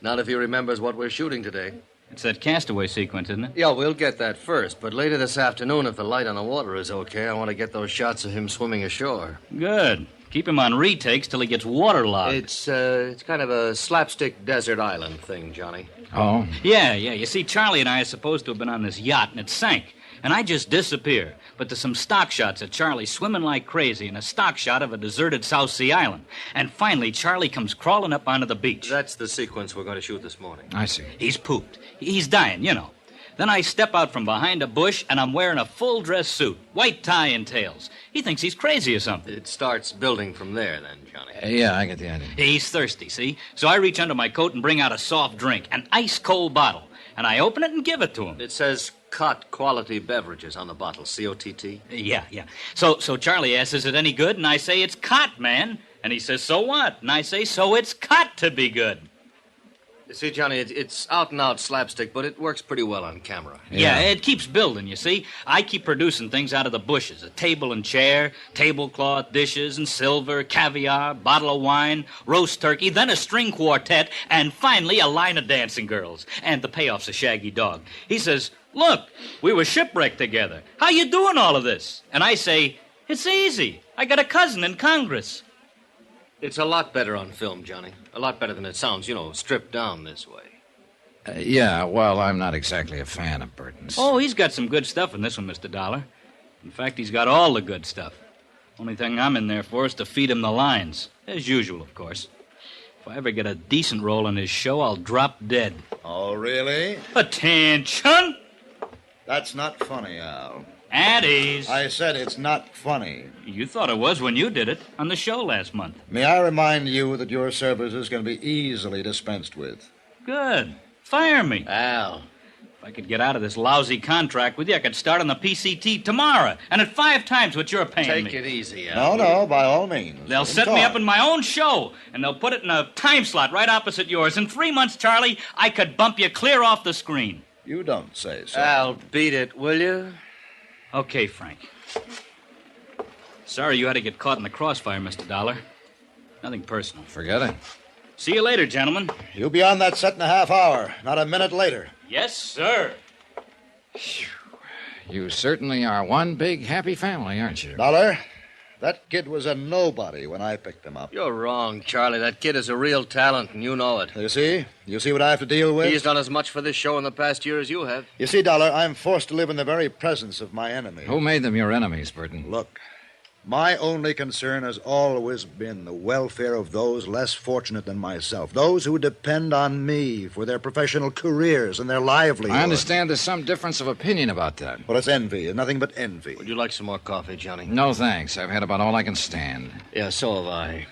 Not if he remembers what we're shooting today. It's that castaway sequence, isn't it? Yeah, we'll get that first. But later this afternoon, if the light on the water is okay, I want to get those shots of him swimming ashore. Good. Keep him on retakes till he gets waterlogged. It's kind of a slapstick desert island thing, Johnny. Oh? Yeah. You see, Charlie and I are supposed to have been on this yacht, and it sank. And I just disappear. But there's some stock shots of Charlie swimming like crazy and a stock shot of a deserted South Sea island. And finally, Charlie comes crawling up onto the beach. That's the sequence we're going to shoot this morning. I see. He's pooped. He's dying, you know. Then I step out from behind a bush, and I'm wearing a full-dress suit, white tie and tails. He thinks he's crazy or something. It starts building from there, then, Johnny. Yeah, I get the idea. He's thirsty, see? So I reach under my coat and bring out a soft drink, an ice-cold bottle. And I open it and give it to him. It says Cott Quality Beverages on the bottle, C-O-T-T. Yeah. So Charlie asks, is it any good? And I say, it's Cott, man. And he says, so what? And I say, so it's Cott to be good. You see, Johnny, it's out-and-out slapstick, but it works pretty well on camera. Yeah, it keeps building, you see. I keep producing things out of the bushes. A table and chair, tablecloth, dishes and silver, caviar, bottle of wine, roast turkey, then a string quartet, and finally a line of dancing girls. And the payoff's a shaggy dog. He says, look, we were shipwrecked together. How you doing all of this? And I say, it's easy. I got a cousin in Congress. It's a lot better on film, Johnny. A lot better than it sounds, stripped down this way. Yeah, well, I'm not exactly a fan of Burton's. Oh, he's got some good stuff in this one, Mr. Dollar. In fact, he's got all the good stuff. Only thing I'm in there for is to feed him the lines. As usual, of course. If I ever get a decent role in his show, I'll drop dead. Oh, really? Attention! That's not funny, Al. At ease. I said it's not funny. You thought it was when you did it on the show last month. May I remind you that your services can be easily dispensed with? Good. Fire me. Al. If I could get out of this lousy contract with you, I could start on the PCT tomorrow, and at 5 times what you're paying me. Take it easy, Al. No, by all means. They'll set me up in my own show, and they'll put it in a time slot right opposite yours. In 3 months, Charlie, I could bump you clear off the screen. You don't say so. Al, beat it, will you? Okay, Frank. Sorry you had to get caught in the crossfire, Mr. Dollar. Nothing personal. Forget it. See you later, gentlemen. You'll be on that set in a half hour, not a minute later. Yes, sir. You certainly are one big happy family, aren't you? Dollar, that kid was a nobody when I picked him up. You're wrong, Charlie. That kid is a real talent, and you know it. You see? You see what I have to deal with? He's done as much for this show in the past year as you have. You see, Dollar, I'm forced to live in the very presence of my enemy. Who made them your enemies, Burton? Look, my only concern has always been the welfare of those less fortunate than myself, those who depend on me for their professional careers and their livelihood. I understand there's some difference of opinion about that. Well, it's envy, nothing but envy. Would you like some more coffee, Johnny? No, thanks. I've had about all I can stand. Yeah, so have I.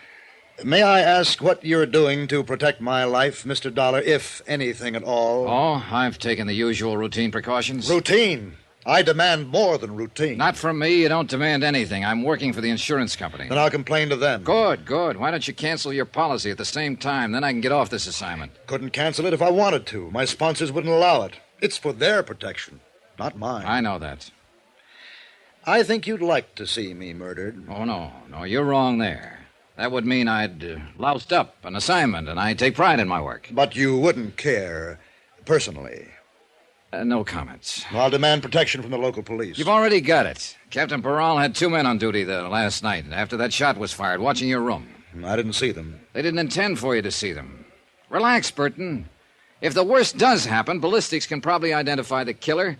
May I ask what you're doing to protect my life, Mr. Dollar, if anything at all? Oh, I've taken the usual routine precautions. Routine? I demand more than routine. Not from me. You don't demand anything. I'm working for the insurance company. Then I'll complain to them. Good. Why don't you cancel your policy at the same time? Then I can get off this assignment. Couldn't cancel it if I wanted to. My sponsors wouldn't allow it. It's for their protection, not mine. I know that. I think you'd like to see me murdered. Oh, no, you're wrong there. That would mean I'd loused up an assignment, and I take pride in my work. But you wouldn't care personally. No comments. I'll demand protection from the local police. You've already got it. Captain Peral had 2 men on duty there last night after that shot was fired, watching your room. I didn't see them. They didn't intend for you to see them. Relax, Burton. If the worst does happen, ballistics can probably identify the killer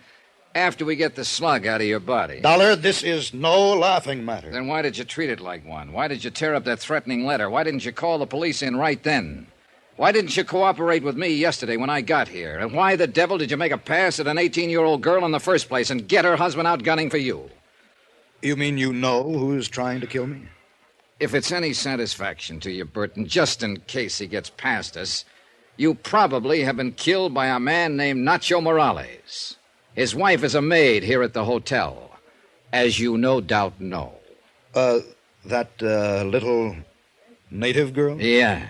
after we get the slug out of your body. Dollar, this is no laughing matter. Then why did you treat it like one? Why did you tear up that threatening letter? Why didn't you call the police in right then? Why didn't you cooperate with me yesterday when I got here? And why the devil did you make a pass at an 18-year-old girl in the first place and get her husband out gunning for you? You mean you know who's trying to kill me? If it's any satisfaction to you, Burton, just in case he gets past us, you probably have been killed by a man named Nacho Morales. His wife is a maid here at the hotel, as you no doubt know. That little native girl? Yeah.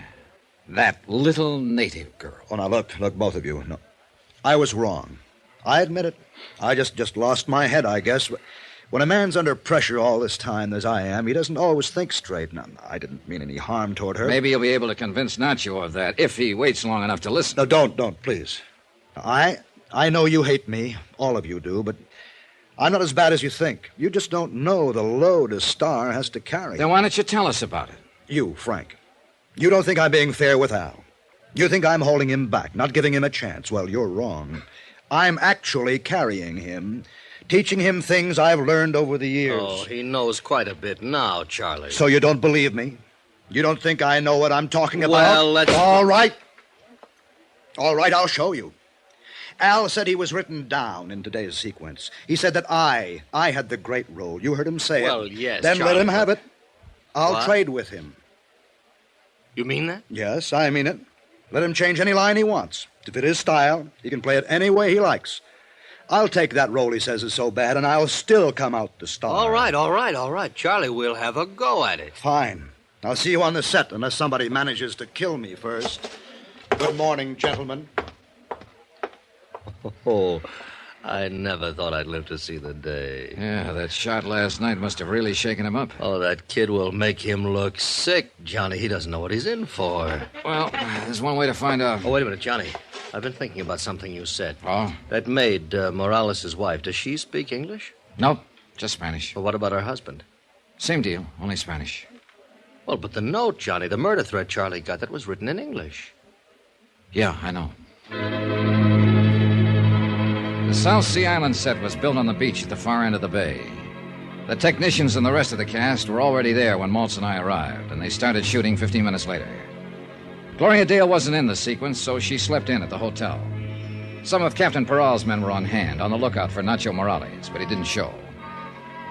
That little native girl. Oh, now, look, both of you. No, I was wrong. I admit it. I just lost my head, I guess. When a man's under pressure all this time, as I am, he doesn't always think straight. Now, I didn't mean any harm toward her. Maybe you'll be able to convince Nacho of that, if he waits long enough to listen. No, don't, please. I know you hate me. All of you do, but I'm not as bad as you think. You just don't know the load a star has to carry. Then why don't you tell us about it? You, Frank. You don't think I'm being fair with Al. You think I'm holding him back, not giving him a chance. Well, you're wrong. I'm actually carrying him, teaching him things I've learned over the years. Oh, he knows quite a bit now, Charlie. So you don't believe me? You don't think I know what I'm talking about? Well, let's... All right, I'll show you. Al said he was written down in today's sequence. He said that I had the great role. You heard him say it. Well, yes, Then Charlie, let him have it. I'll What? trade with him. You mean that? Yes, I mean it. Let him change any line he wants. To fit his style, he can play it any way he likes. I'll take that role he says is so bad, and I'll still come out the star. All right. Charlie, we'll have a go at it. Fine. I'll see you on the set unless somebody manages to kill me first. Good morning, gentlemen. Oh, I never thought I'd live to see the day. Yeah, that shot last night must have really shaken him up. Oh, that kid will make him look sick, Johnny. He doesn't know what he's in for. Well, there's one way to find out. Oh, wait a minute, Johnny. I've been thinking about something you said. Oh? That maid, Morales' wife, does she speak English? Nope, just Spanish. Well, what about her husband? Same deal, only Spanish. Well, but the note, Johnny, the murder threat Charlie got, that was written in English. Yeah, I know. The South Sea Island set was built on the beach at the far end of the bay. The technicians and the rest of the cast were already there when Maltz and I arrived, and they started shooting 15 minutes later. Gloria Dale wasn't in the sequence, so she slept in at the hotel. Some of Captain Peral's men were on hand, on the lookout for Nacho Morales, but he didn't show.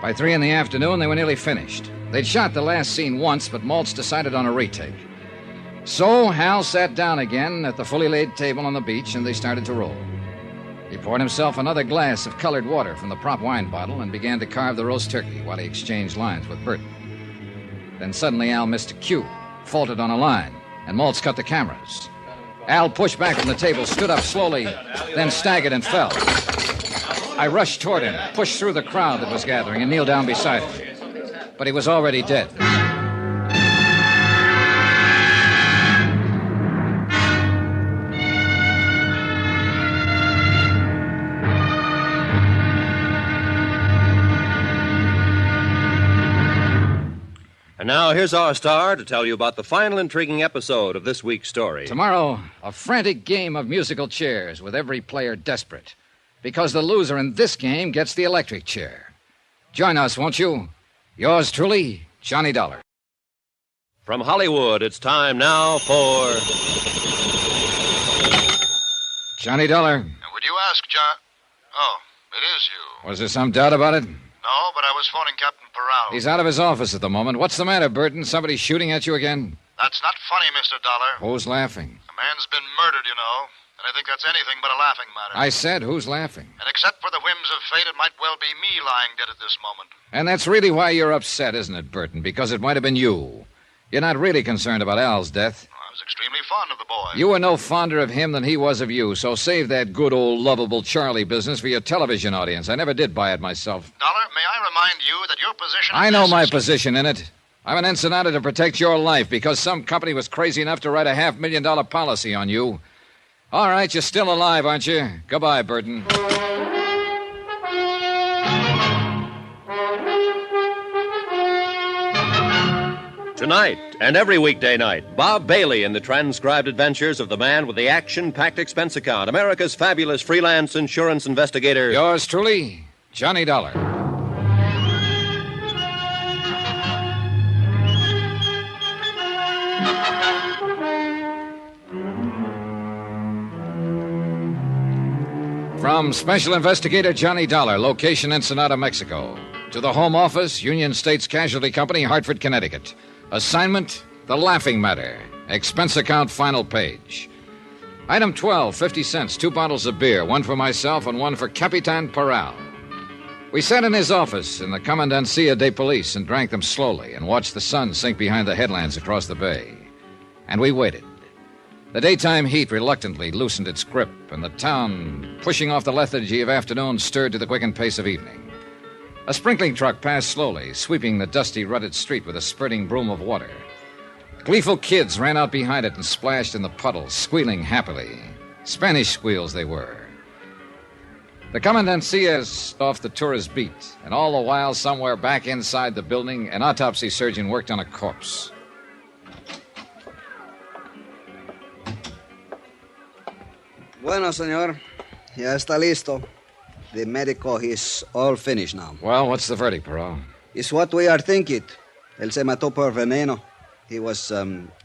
By 3 in the afternoon, they were nearly finished. They'd shot the last scene once, but Maltz decided on a retake. So Hal sat down again at the fully laid table on the beach, and they started to roll. He poured himself another glass of colored water from the prop wine bottle and began to carve the roast turkey while he exchanged lines with Burton. Then suddenly Al missed a cue, faltered on a line, and Maltz cut the cameras. Al pushed back from the table, stood up slowly, then staggered and fell. I rushed toward him, pushed through the crowd that was gathering, and kneeled down beside him. But he was already dead. now here's our star to tell you about the final intriguing episode of this week's story. Tomorrow, a frantic game of musical chairs with every player desperate. Because the loser in this game gets the electric chair. Join us, won't you? Yours truly, Johnny Dollar. From Hollywood, it's time now for... Johnny Dollar. Would you ask John... Oh, it is you. Was there some doubt about it? No, but I was phoning Captain Peral. He's out of his office at the moment. What's the matter, Burton? Somebody shooting at you again? That's not funny, Mr. Dollar. Who's laughing? A man's been murdered, you know. And I think that's anything but a laughing matter. I said, who's laughing? And except for the whims of fate, it might well be me lying dead at this moment. And that's really why you're upset, isn't it, Burton? Because it might have been you. You're not really concerned about Al's death. I was extremely fond of the boy. You were no fonder of him than he was of you, so save that good old lovable Charlie business for your television audience. I never did buy it myself. Dollar, may I remind you that your position... I know my position in it. I'm an Ensenada to protect your life because some company was crazy enough to write a $500,000 policy on you. All right, you're still alive, aren't you? Goodbye, Burton. Tonight and every weekday night, Bob Bailey in the transcribed adventures of the man with the action-packed expense account, America's fabulous freelance insurance investigator. Yours truly, Johnny Dollar. From Special Investigator Johnny Dollar, location Ensenada, Mexico, to the Home Office, Union States Casualty Company, Hartford, Connecticut. Assignment, The Laughing Matter. Expense account, final page. Item 12, 50 cents, 2 bottles of beer, one for myself and one for Capitan Peral. We sat in his office in the Comandancia de Police and drank them slowly and watched the sun sink behind the headlands across the bay. And we waited. The daytime heat reluctantly loosened its grip, and the town, pushing off the lethargy of afternoon, stirred to the quickened pace of evening. A sprinkling truck passed slowly, sweeping the dusty, rutted street with a spurting broom of water. Gleeful kids ran out behind it and splashed in the puddles, squealing happily. Spanish squeals they were. The Comandancia off the tourist beat, and all the while, somewhere back inside the building, an autopsy surgeon worked on a corpse. Bueno, señor. Ya está listo. The medical is all finished now. Well, what's the verdict, Perot? It's what we are thinking. Él se mató por veneno. He was,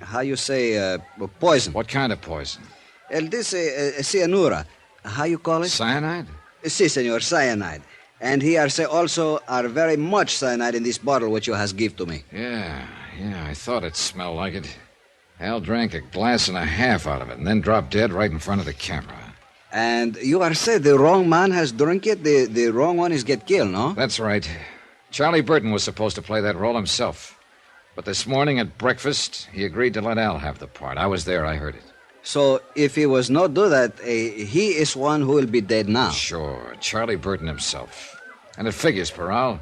how you say, poison. What kind of poison? Él dice cianura. How you call it? Cyanide? Si, señor, cyanide. And here say also are very much cyanide in this bottle which you has give to me. Yeah, I thought it smelled like it. Al drank a glass and a half out of it and then dropped dead right in front of the camera. And you are said the wrong man has drunk it, the wrong one is get killed, no? That's right. Charlie Burton was supposed to play that role himself. But this morning at breakfast, he agreed to let Al have the part. I was there, I heard it. So if he was not do that, he is one who will be dead now. Sure, Charlie Burton himself. And it figures, Peral.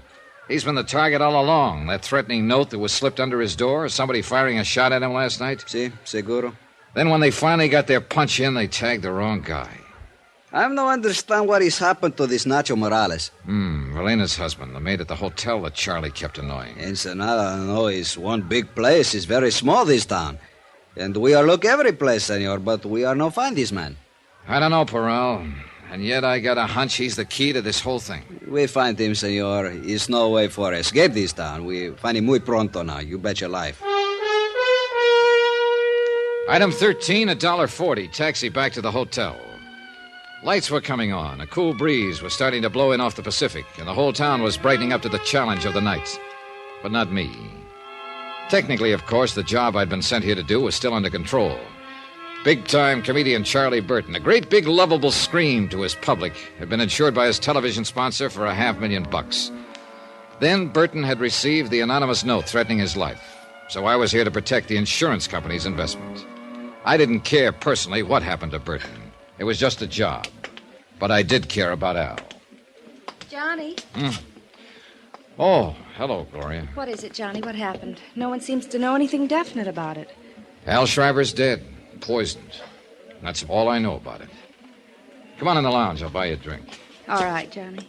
He's been the target all along. That threatening note that was slipped under his door, somebody firing a shot at him last night. Si, seguro. Then when they finally got their punch in, they tagged the wrong guy. I don't understand what has happened to this Nacho Morales. Velena's husband, the maid at the hotel that Charlie kept annoying. Ensenada, no, is one big place. It's very small, this town. And we are look every place, senor, but we are no find this man. I don't know, Peral. And yet I got a hunch he's the key to this whole thing. We find him, senor. There's no way for escape this town. We find him muy pronto now. You bet your life. Item 13, $1.40. Taxi back to the hotel. Lights were coming on. A cool breeze was starting to blow in off the Pacific, and the whole town was brightening up to the challenge of the night. But not me. Technically, of course, the job I'd been sent here to do was still under control. Big-time comedian Charlie Burton, a great big lovable scream to his public, had been insured by his television sponsor for $500,000. Then Burton had received the anonymous note threatening his life, so I was here to protect the insurance company's investment. I didn't care personally what happened to Burton. It was just a job. But I did care about Al. Johnny? Oh, hello, Gloria. What is it, Johnny? What happened? No one seems to know anything definite about it. Al Shriver's dead. Poisoned. That's all I know about it. Come on in the lounge. I'll buy you a drink. All right, Johnny.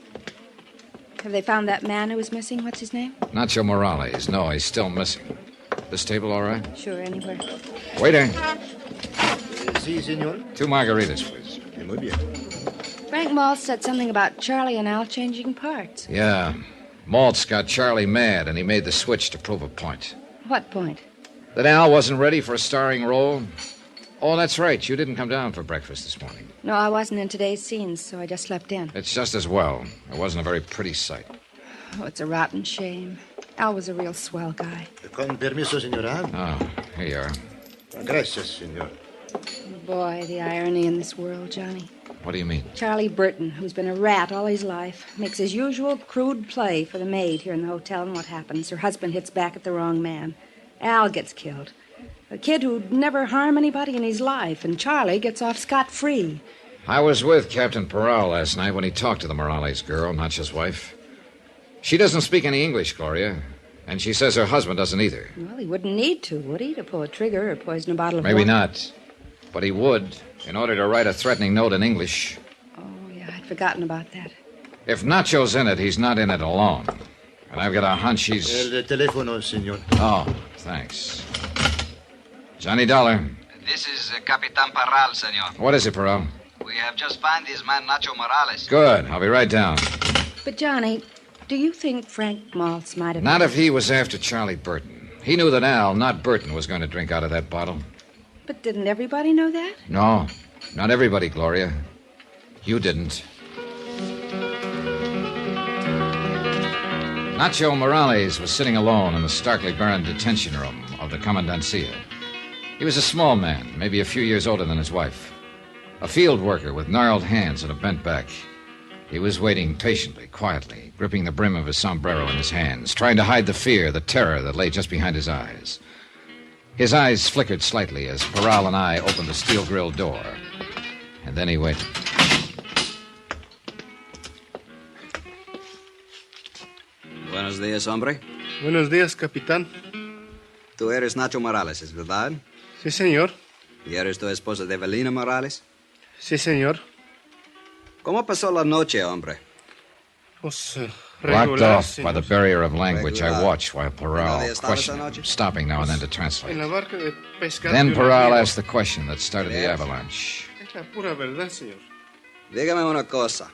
Have they found that man who was missing? What's his name? Nacho Morales. No, he's still missing. This table all right? Sure, anywhere. Waiter. Si, senor. 2 margaritas, please. Muy bien. Frank Maltz said something about Charlie and Al changing parts. Yeah. Maltz got Charlie mad, and he made the switch to prove a point. What point? That Al wasn't ready for a starring role. Oh, that's right. You didn't come down for breakfast this morning. No, I wasn't in today's scenes, so I just slept in. It's just as well. It wasn't a very pretty sight. Oh, it's a rotten shame. Al was a real swell guy. Con permiso, senora. Oh, here you are. Gracias, senor. Boy, the irony in this world, Johnny. What do you mean? Charlie Burton, who's been a rat all his life, makes his usual crude play for the maid here in the hotel, and what happens? Her husband hits back at the wrong man. Al gets killed. A kid who'd never harm anybody in his life, and Charlie gets off scot-free. I was with Captain Peral last night when he talked to the Morales girl, not his wife. She doesn't speak any English, Gloria, and she says her husband doesn't either. Well, he wouldn't need to, would he, to pull a trigger or poison a bottle of Maybe wine? not. But he would, in order to write a threatening note in English. Oh, yeah, I'd forgotten about that. If Nacho's in it, he's not in it alone. And I've got a hunch he's... El teléfono, senor. Oh, thanks. Johnny Dollar. This is Capitan Parral, senor. What is it, Peral? We have just found his man, Nacho Morales. Good. I'll be right down. But, Johnny, do you think Frank Maltz might have... Not if he was after Charlie Burton. He knew that Al, not Burton, was going to drink out of that bottle. But didn't everybody know that? No, not everybody, Gloria. You didn't. Nacho Morales was sitting alone in the starkly barren detention room of the Commandancia. He was a small man, maybe a few years older than his wife. A field worker with gnarled hands and a bent back. He was waiting patiently, quietly, gripping the brim of his sombrero in his hands, trying to hide the fear, the terror that lay just behind his eyes. His eyes flickered slightly as Peral and I opened the steel-grilled door. And then he waited. Buenos días, hombre. Buenos días, capitán. Tú eres Nacho Morales, ¿es verdad? Sí, señor. ¿Y eres tu esposa de Evelina Morales? Sí, señor. ¿Cómo pasó la noche, hombre? Pues, Blocked regular, off by the señor. barrier of language, I Regular. watched while Peral ¿Dónde estabas questioned him, anoche? stopping now and then to En translate. la barca de pescar. Then de un Peral amigo. asked the question that started the avalanche. Es la pura verdad, señor. Dígame una cosa.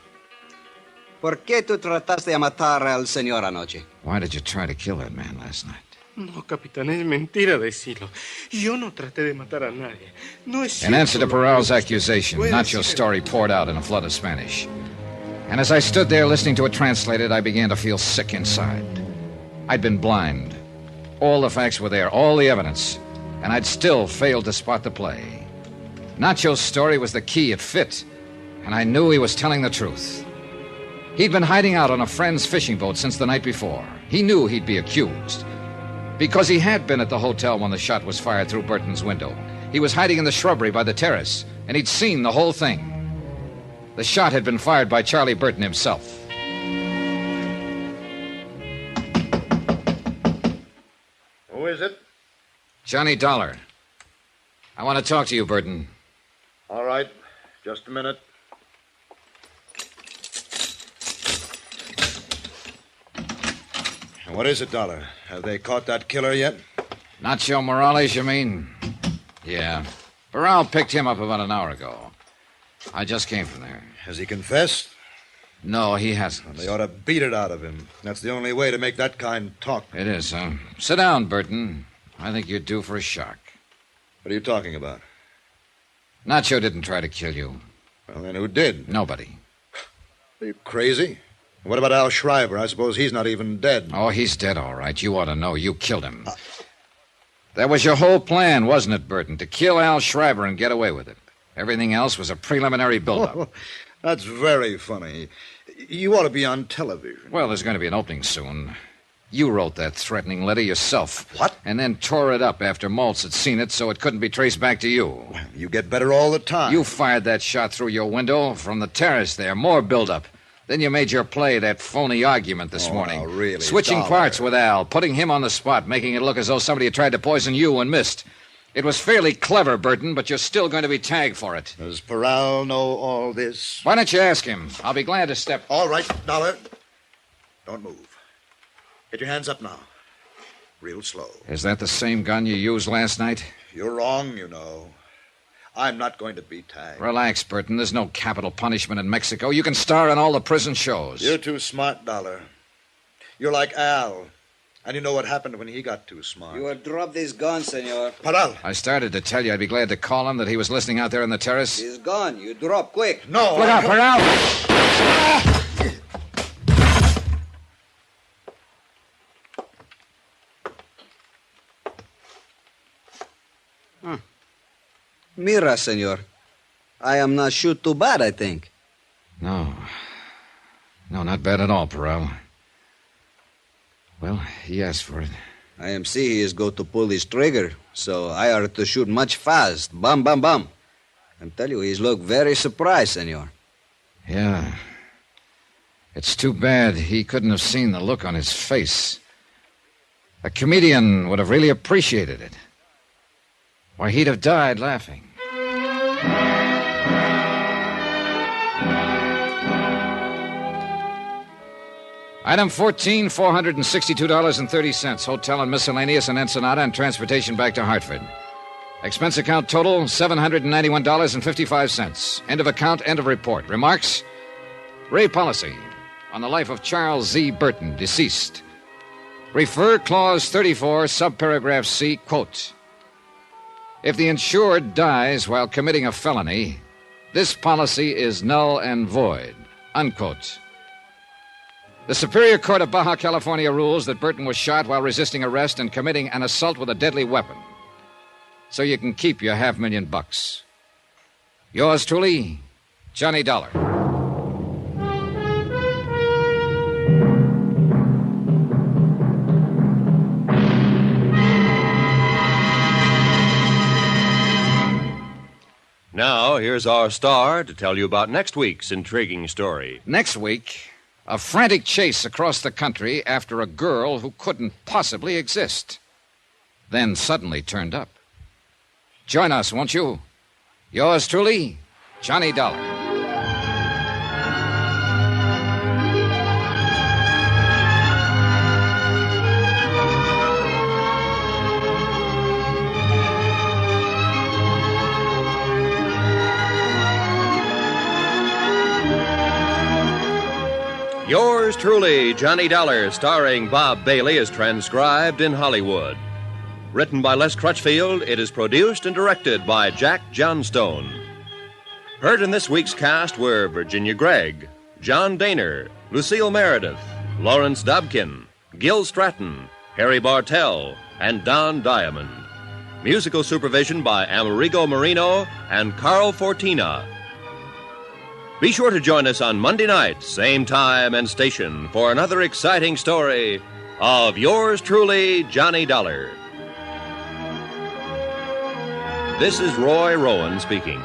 ¿Por qué tú trataste de matar al señor anoche? Why did you try to kill that man last night? No, capitán, es mentira decirlo. Yo no traté de matar a nadie. No es In cierto answer to lo que Peral's usted accusation, puede Nacho's decir. story poured out in a flood of Spanish. And as I stood there listening to it translated, I began to feel sick inside. I'd been blind. All the facts were there, all the evidence, and I'd still failed to spot the play. Nacho's story was the key. It fit, and I knew he was telling the truth. He'd been hiding out on a friend's fishing boat since the night before. He knew he'd be accused. Because he had been at the hotel when the shot was fired through Burton's window. He was hiding in the shrubbery by the terrace, and he'd seen the whole thing. The shot had been fired by Charlie Burton himself. Who is it? Johnny Dollar. I want to talk to you, Burton. All right. Just a minute. What is it, Dollar? Have they caught that killer yet? Nacho Morales, you mean? Yeah. Peral picked him up about an hour ago. I just came from there. Has he confessed? No, he hasn't. They ought to beat it out of him. That's the only way to make that kind talk. It is, huh? Sit down, Burton. I think you're due for a shock. What are you talking about? Nacho didn't try to kill you. Well, then who did? Nobody. Are you crazy? What about Al Schreiber? I suppose he's not even dead. Oh, he's dead, all right. You ought to know. You killed him. That was your whole plan, wasn't it, Burton? To kill Al Schreiber and get away with it. Everything else was a preliminary build-up. Oh, that's very funny. You ought to be on television. Well, there's going to be an opening soon. You wrote that threatening letter yourself. What? And then tore it up after Maltz had seen it so it couldn't be traced back to you. You get better all the time. You fired that shot through your window from the terrace there. More build-up. Then you made your play, that phony argument this morning. Oh, really? Switching Dollar. parts with Al, putting him on the spot, making it look as though somebody had tried to poison you and missed. It was fairly clever, Burton, but you're still going to be tagged for it. Does Peral know all this? Why don't you ask him? I'll be glad to step... All right, Dollar. Don't move. Get your hands up now. Real slow. Is that the same gun you used last night? You're wrong, you know. I'm not going to be tagged. Relax, Burton. There's no capital punishment in Mexico. You can star in all the prison shows. You're too smart, Dollar. You're like Al. And you know what happened when he got too smart. You will drop this gun, senor. Paral! I started to tell you I'd be glad to call him that he was listening out there on the terrace. He's gone. You drop quick. No! Look out, Paral! Mira, senor. I am not shoot too bad, I think. No. No, not bad at all, Paral. Well, he asked for it. I am see he is go to pull his trigger, so I are to shoot much fast. Bam, bam, bam. I tell you, he's look very surprised, senor. Yeah. It's too bad he couldn't have seen the look on his face. A comedian would have really appreciated it. Why, he'd have died laughing. Item 14, $462.30. Hotel and miscellaneous in Ensenada and transportation back to Hartford. Expense account total, $791.55. End of account, end of report. Remarks? Ray policy on the life of Charles Z. Burton, deceased. Refer clause 34, subparagraph C, quote. If the insured dies while committing a felony, this policy is null and void, unquote. The Superior Court of Baja California rules that Burton was shot while resisting arrest and committing an assault with a deadly weapon. So you can keep your $500,000. Yours truly, Johnny Dollar. Now, here's our star to tell you about next week's intriguing story. Next week, a frantic chase across the country after a girl who couldn't possibly exist. Then suddenly turned up. Join us, won't you? Yours truly, Johnny Dollar. Yours truly, Johnny Dollar, starring Bob Bailey, is transcribed in Hollywood. Written by Les Crutchfield, it is produced and directed by Jack Johnstone. Heard in this week's cast were Virginia Gregg, John Daner, Lucille Meredith, Lawrence Dobkin, Gil Stratton, Harry Bartell, and Don Diamond. Musical supervision by Amerigo Marino and Carl Fortina. Be sure to join us on Monday night, same time and station, for another exciting story of yours truly, Johnny Dollar. This is Roy Rowan speaking.